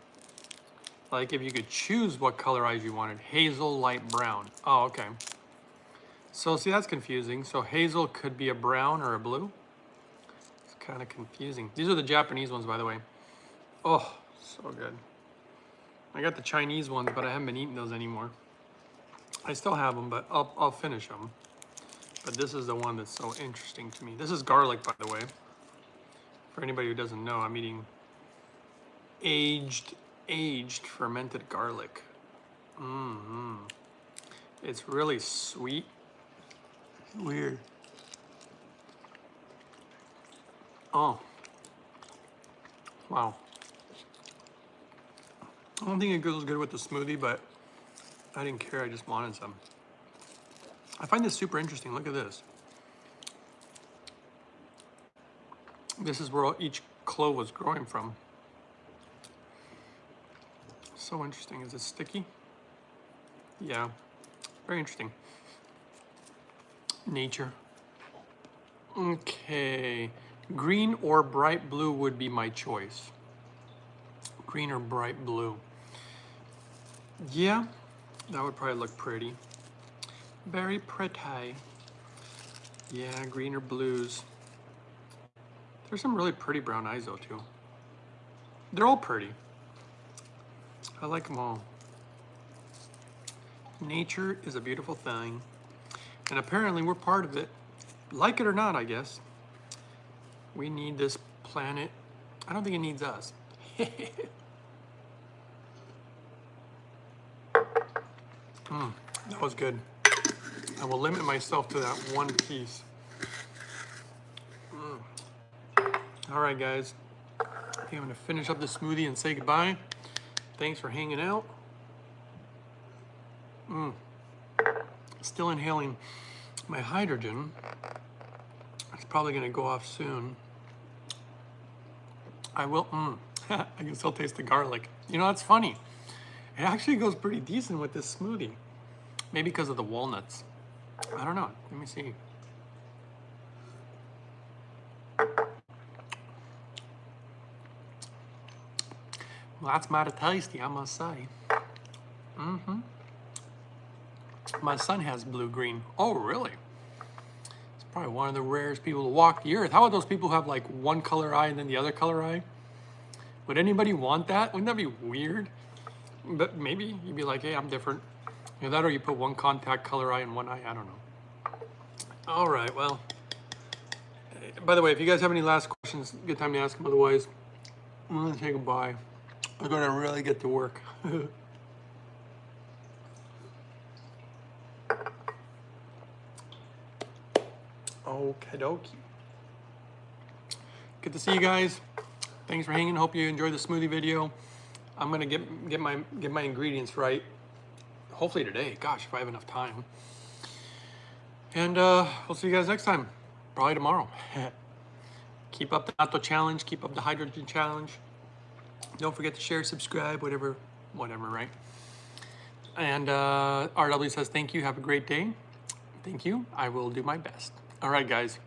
Like if you could choose what color eyes you wanted. Hazel, light brown. Oh, okay. So see, that's confusing. So hazel could be a brown or a blue. It's kind of confusing. These are the Japanese ones, by the way. Oh, so good. I got the Chinese ones, but I haven't been eating those anymore. I still have them, but I'll finish them. But this is the one that's so interesting to me. This is garlic, by the way. For anybody who doesn't know, I'm eating aged fermented garlic. It's really sweet. Weird. Oh. Wow. I don't think it goes good with the smoothie, but I didn't care. I just wanted some. I find this super interesting. Look at this. This is where each clove was growing from. So interesting. Is it sticky? Yeah. Very interesting. Nature. Okay. Green or bright blue would be my choice. Green or bright blue. Yeah, that would probably look pretty. Very pretty. Yeah, green or blues. There's some really pretty brown eyes though too. They're all pretty. I like them all. Nature is a beautiful thing. And apparently we're part of it. Like it or not, I guess. We need this planet. I don't think it needs us. That was good. I will limit myself to that one piece. All right, guys. I think I'm gonna finish up the smoothie and say goodbye. Thanks for hanging out. Still inhaling my hydrogen. It's probably gonna go off soon. I will, I can still taste the garlic. You know, that's funny. It actually goes pretty decent with this smoothie. Maybe because of the walnuts. I don't know, let me see. Well, that's mighty tasty, I must say. My son has blue-green. Oh, really? It's probably one of the rarest people to walk the earth. How about those people who have like one color eye and then the other color eye? Would anybody want that? Wouldn't that be weird? But maybe you'd be like, hey, I'm different. You know, that or you put one contact color eye in one eye. I don't know. All right, well. By the way, if you guys have any last questions, good time to ask them. Otherwise, I'm going to say goodbye. I'm going to really get to work. Okie dokie. Good to see you guys. Thanks for hanging. Hope you enjoyed the smoothie video. I'm gonna get my ingredients right. Hopefully today. Gosh, if I have enough time. And we'll see you guys next time. Probably tomorrow. Keep up the natto challenge. Keep up the hydrogen challenge. Don't forget to share, subscribe, whatever, right? And RW says thank you. Have a great day. Thank you. I will do my best. All right, guys.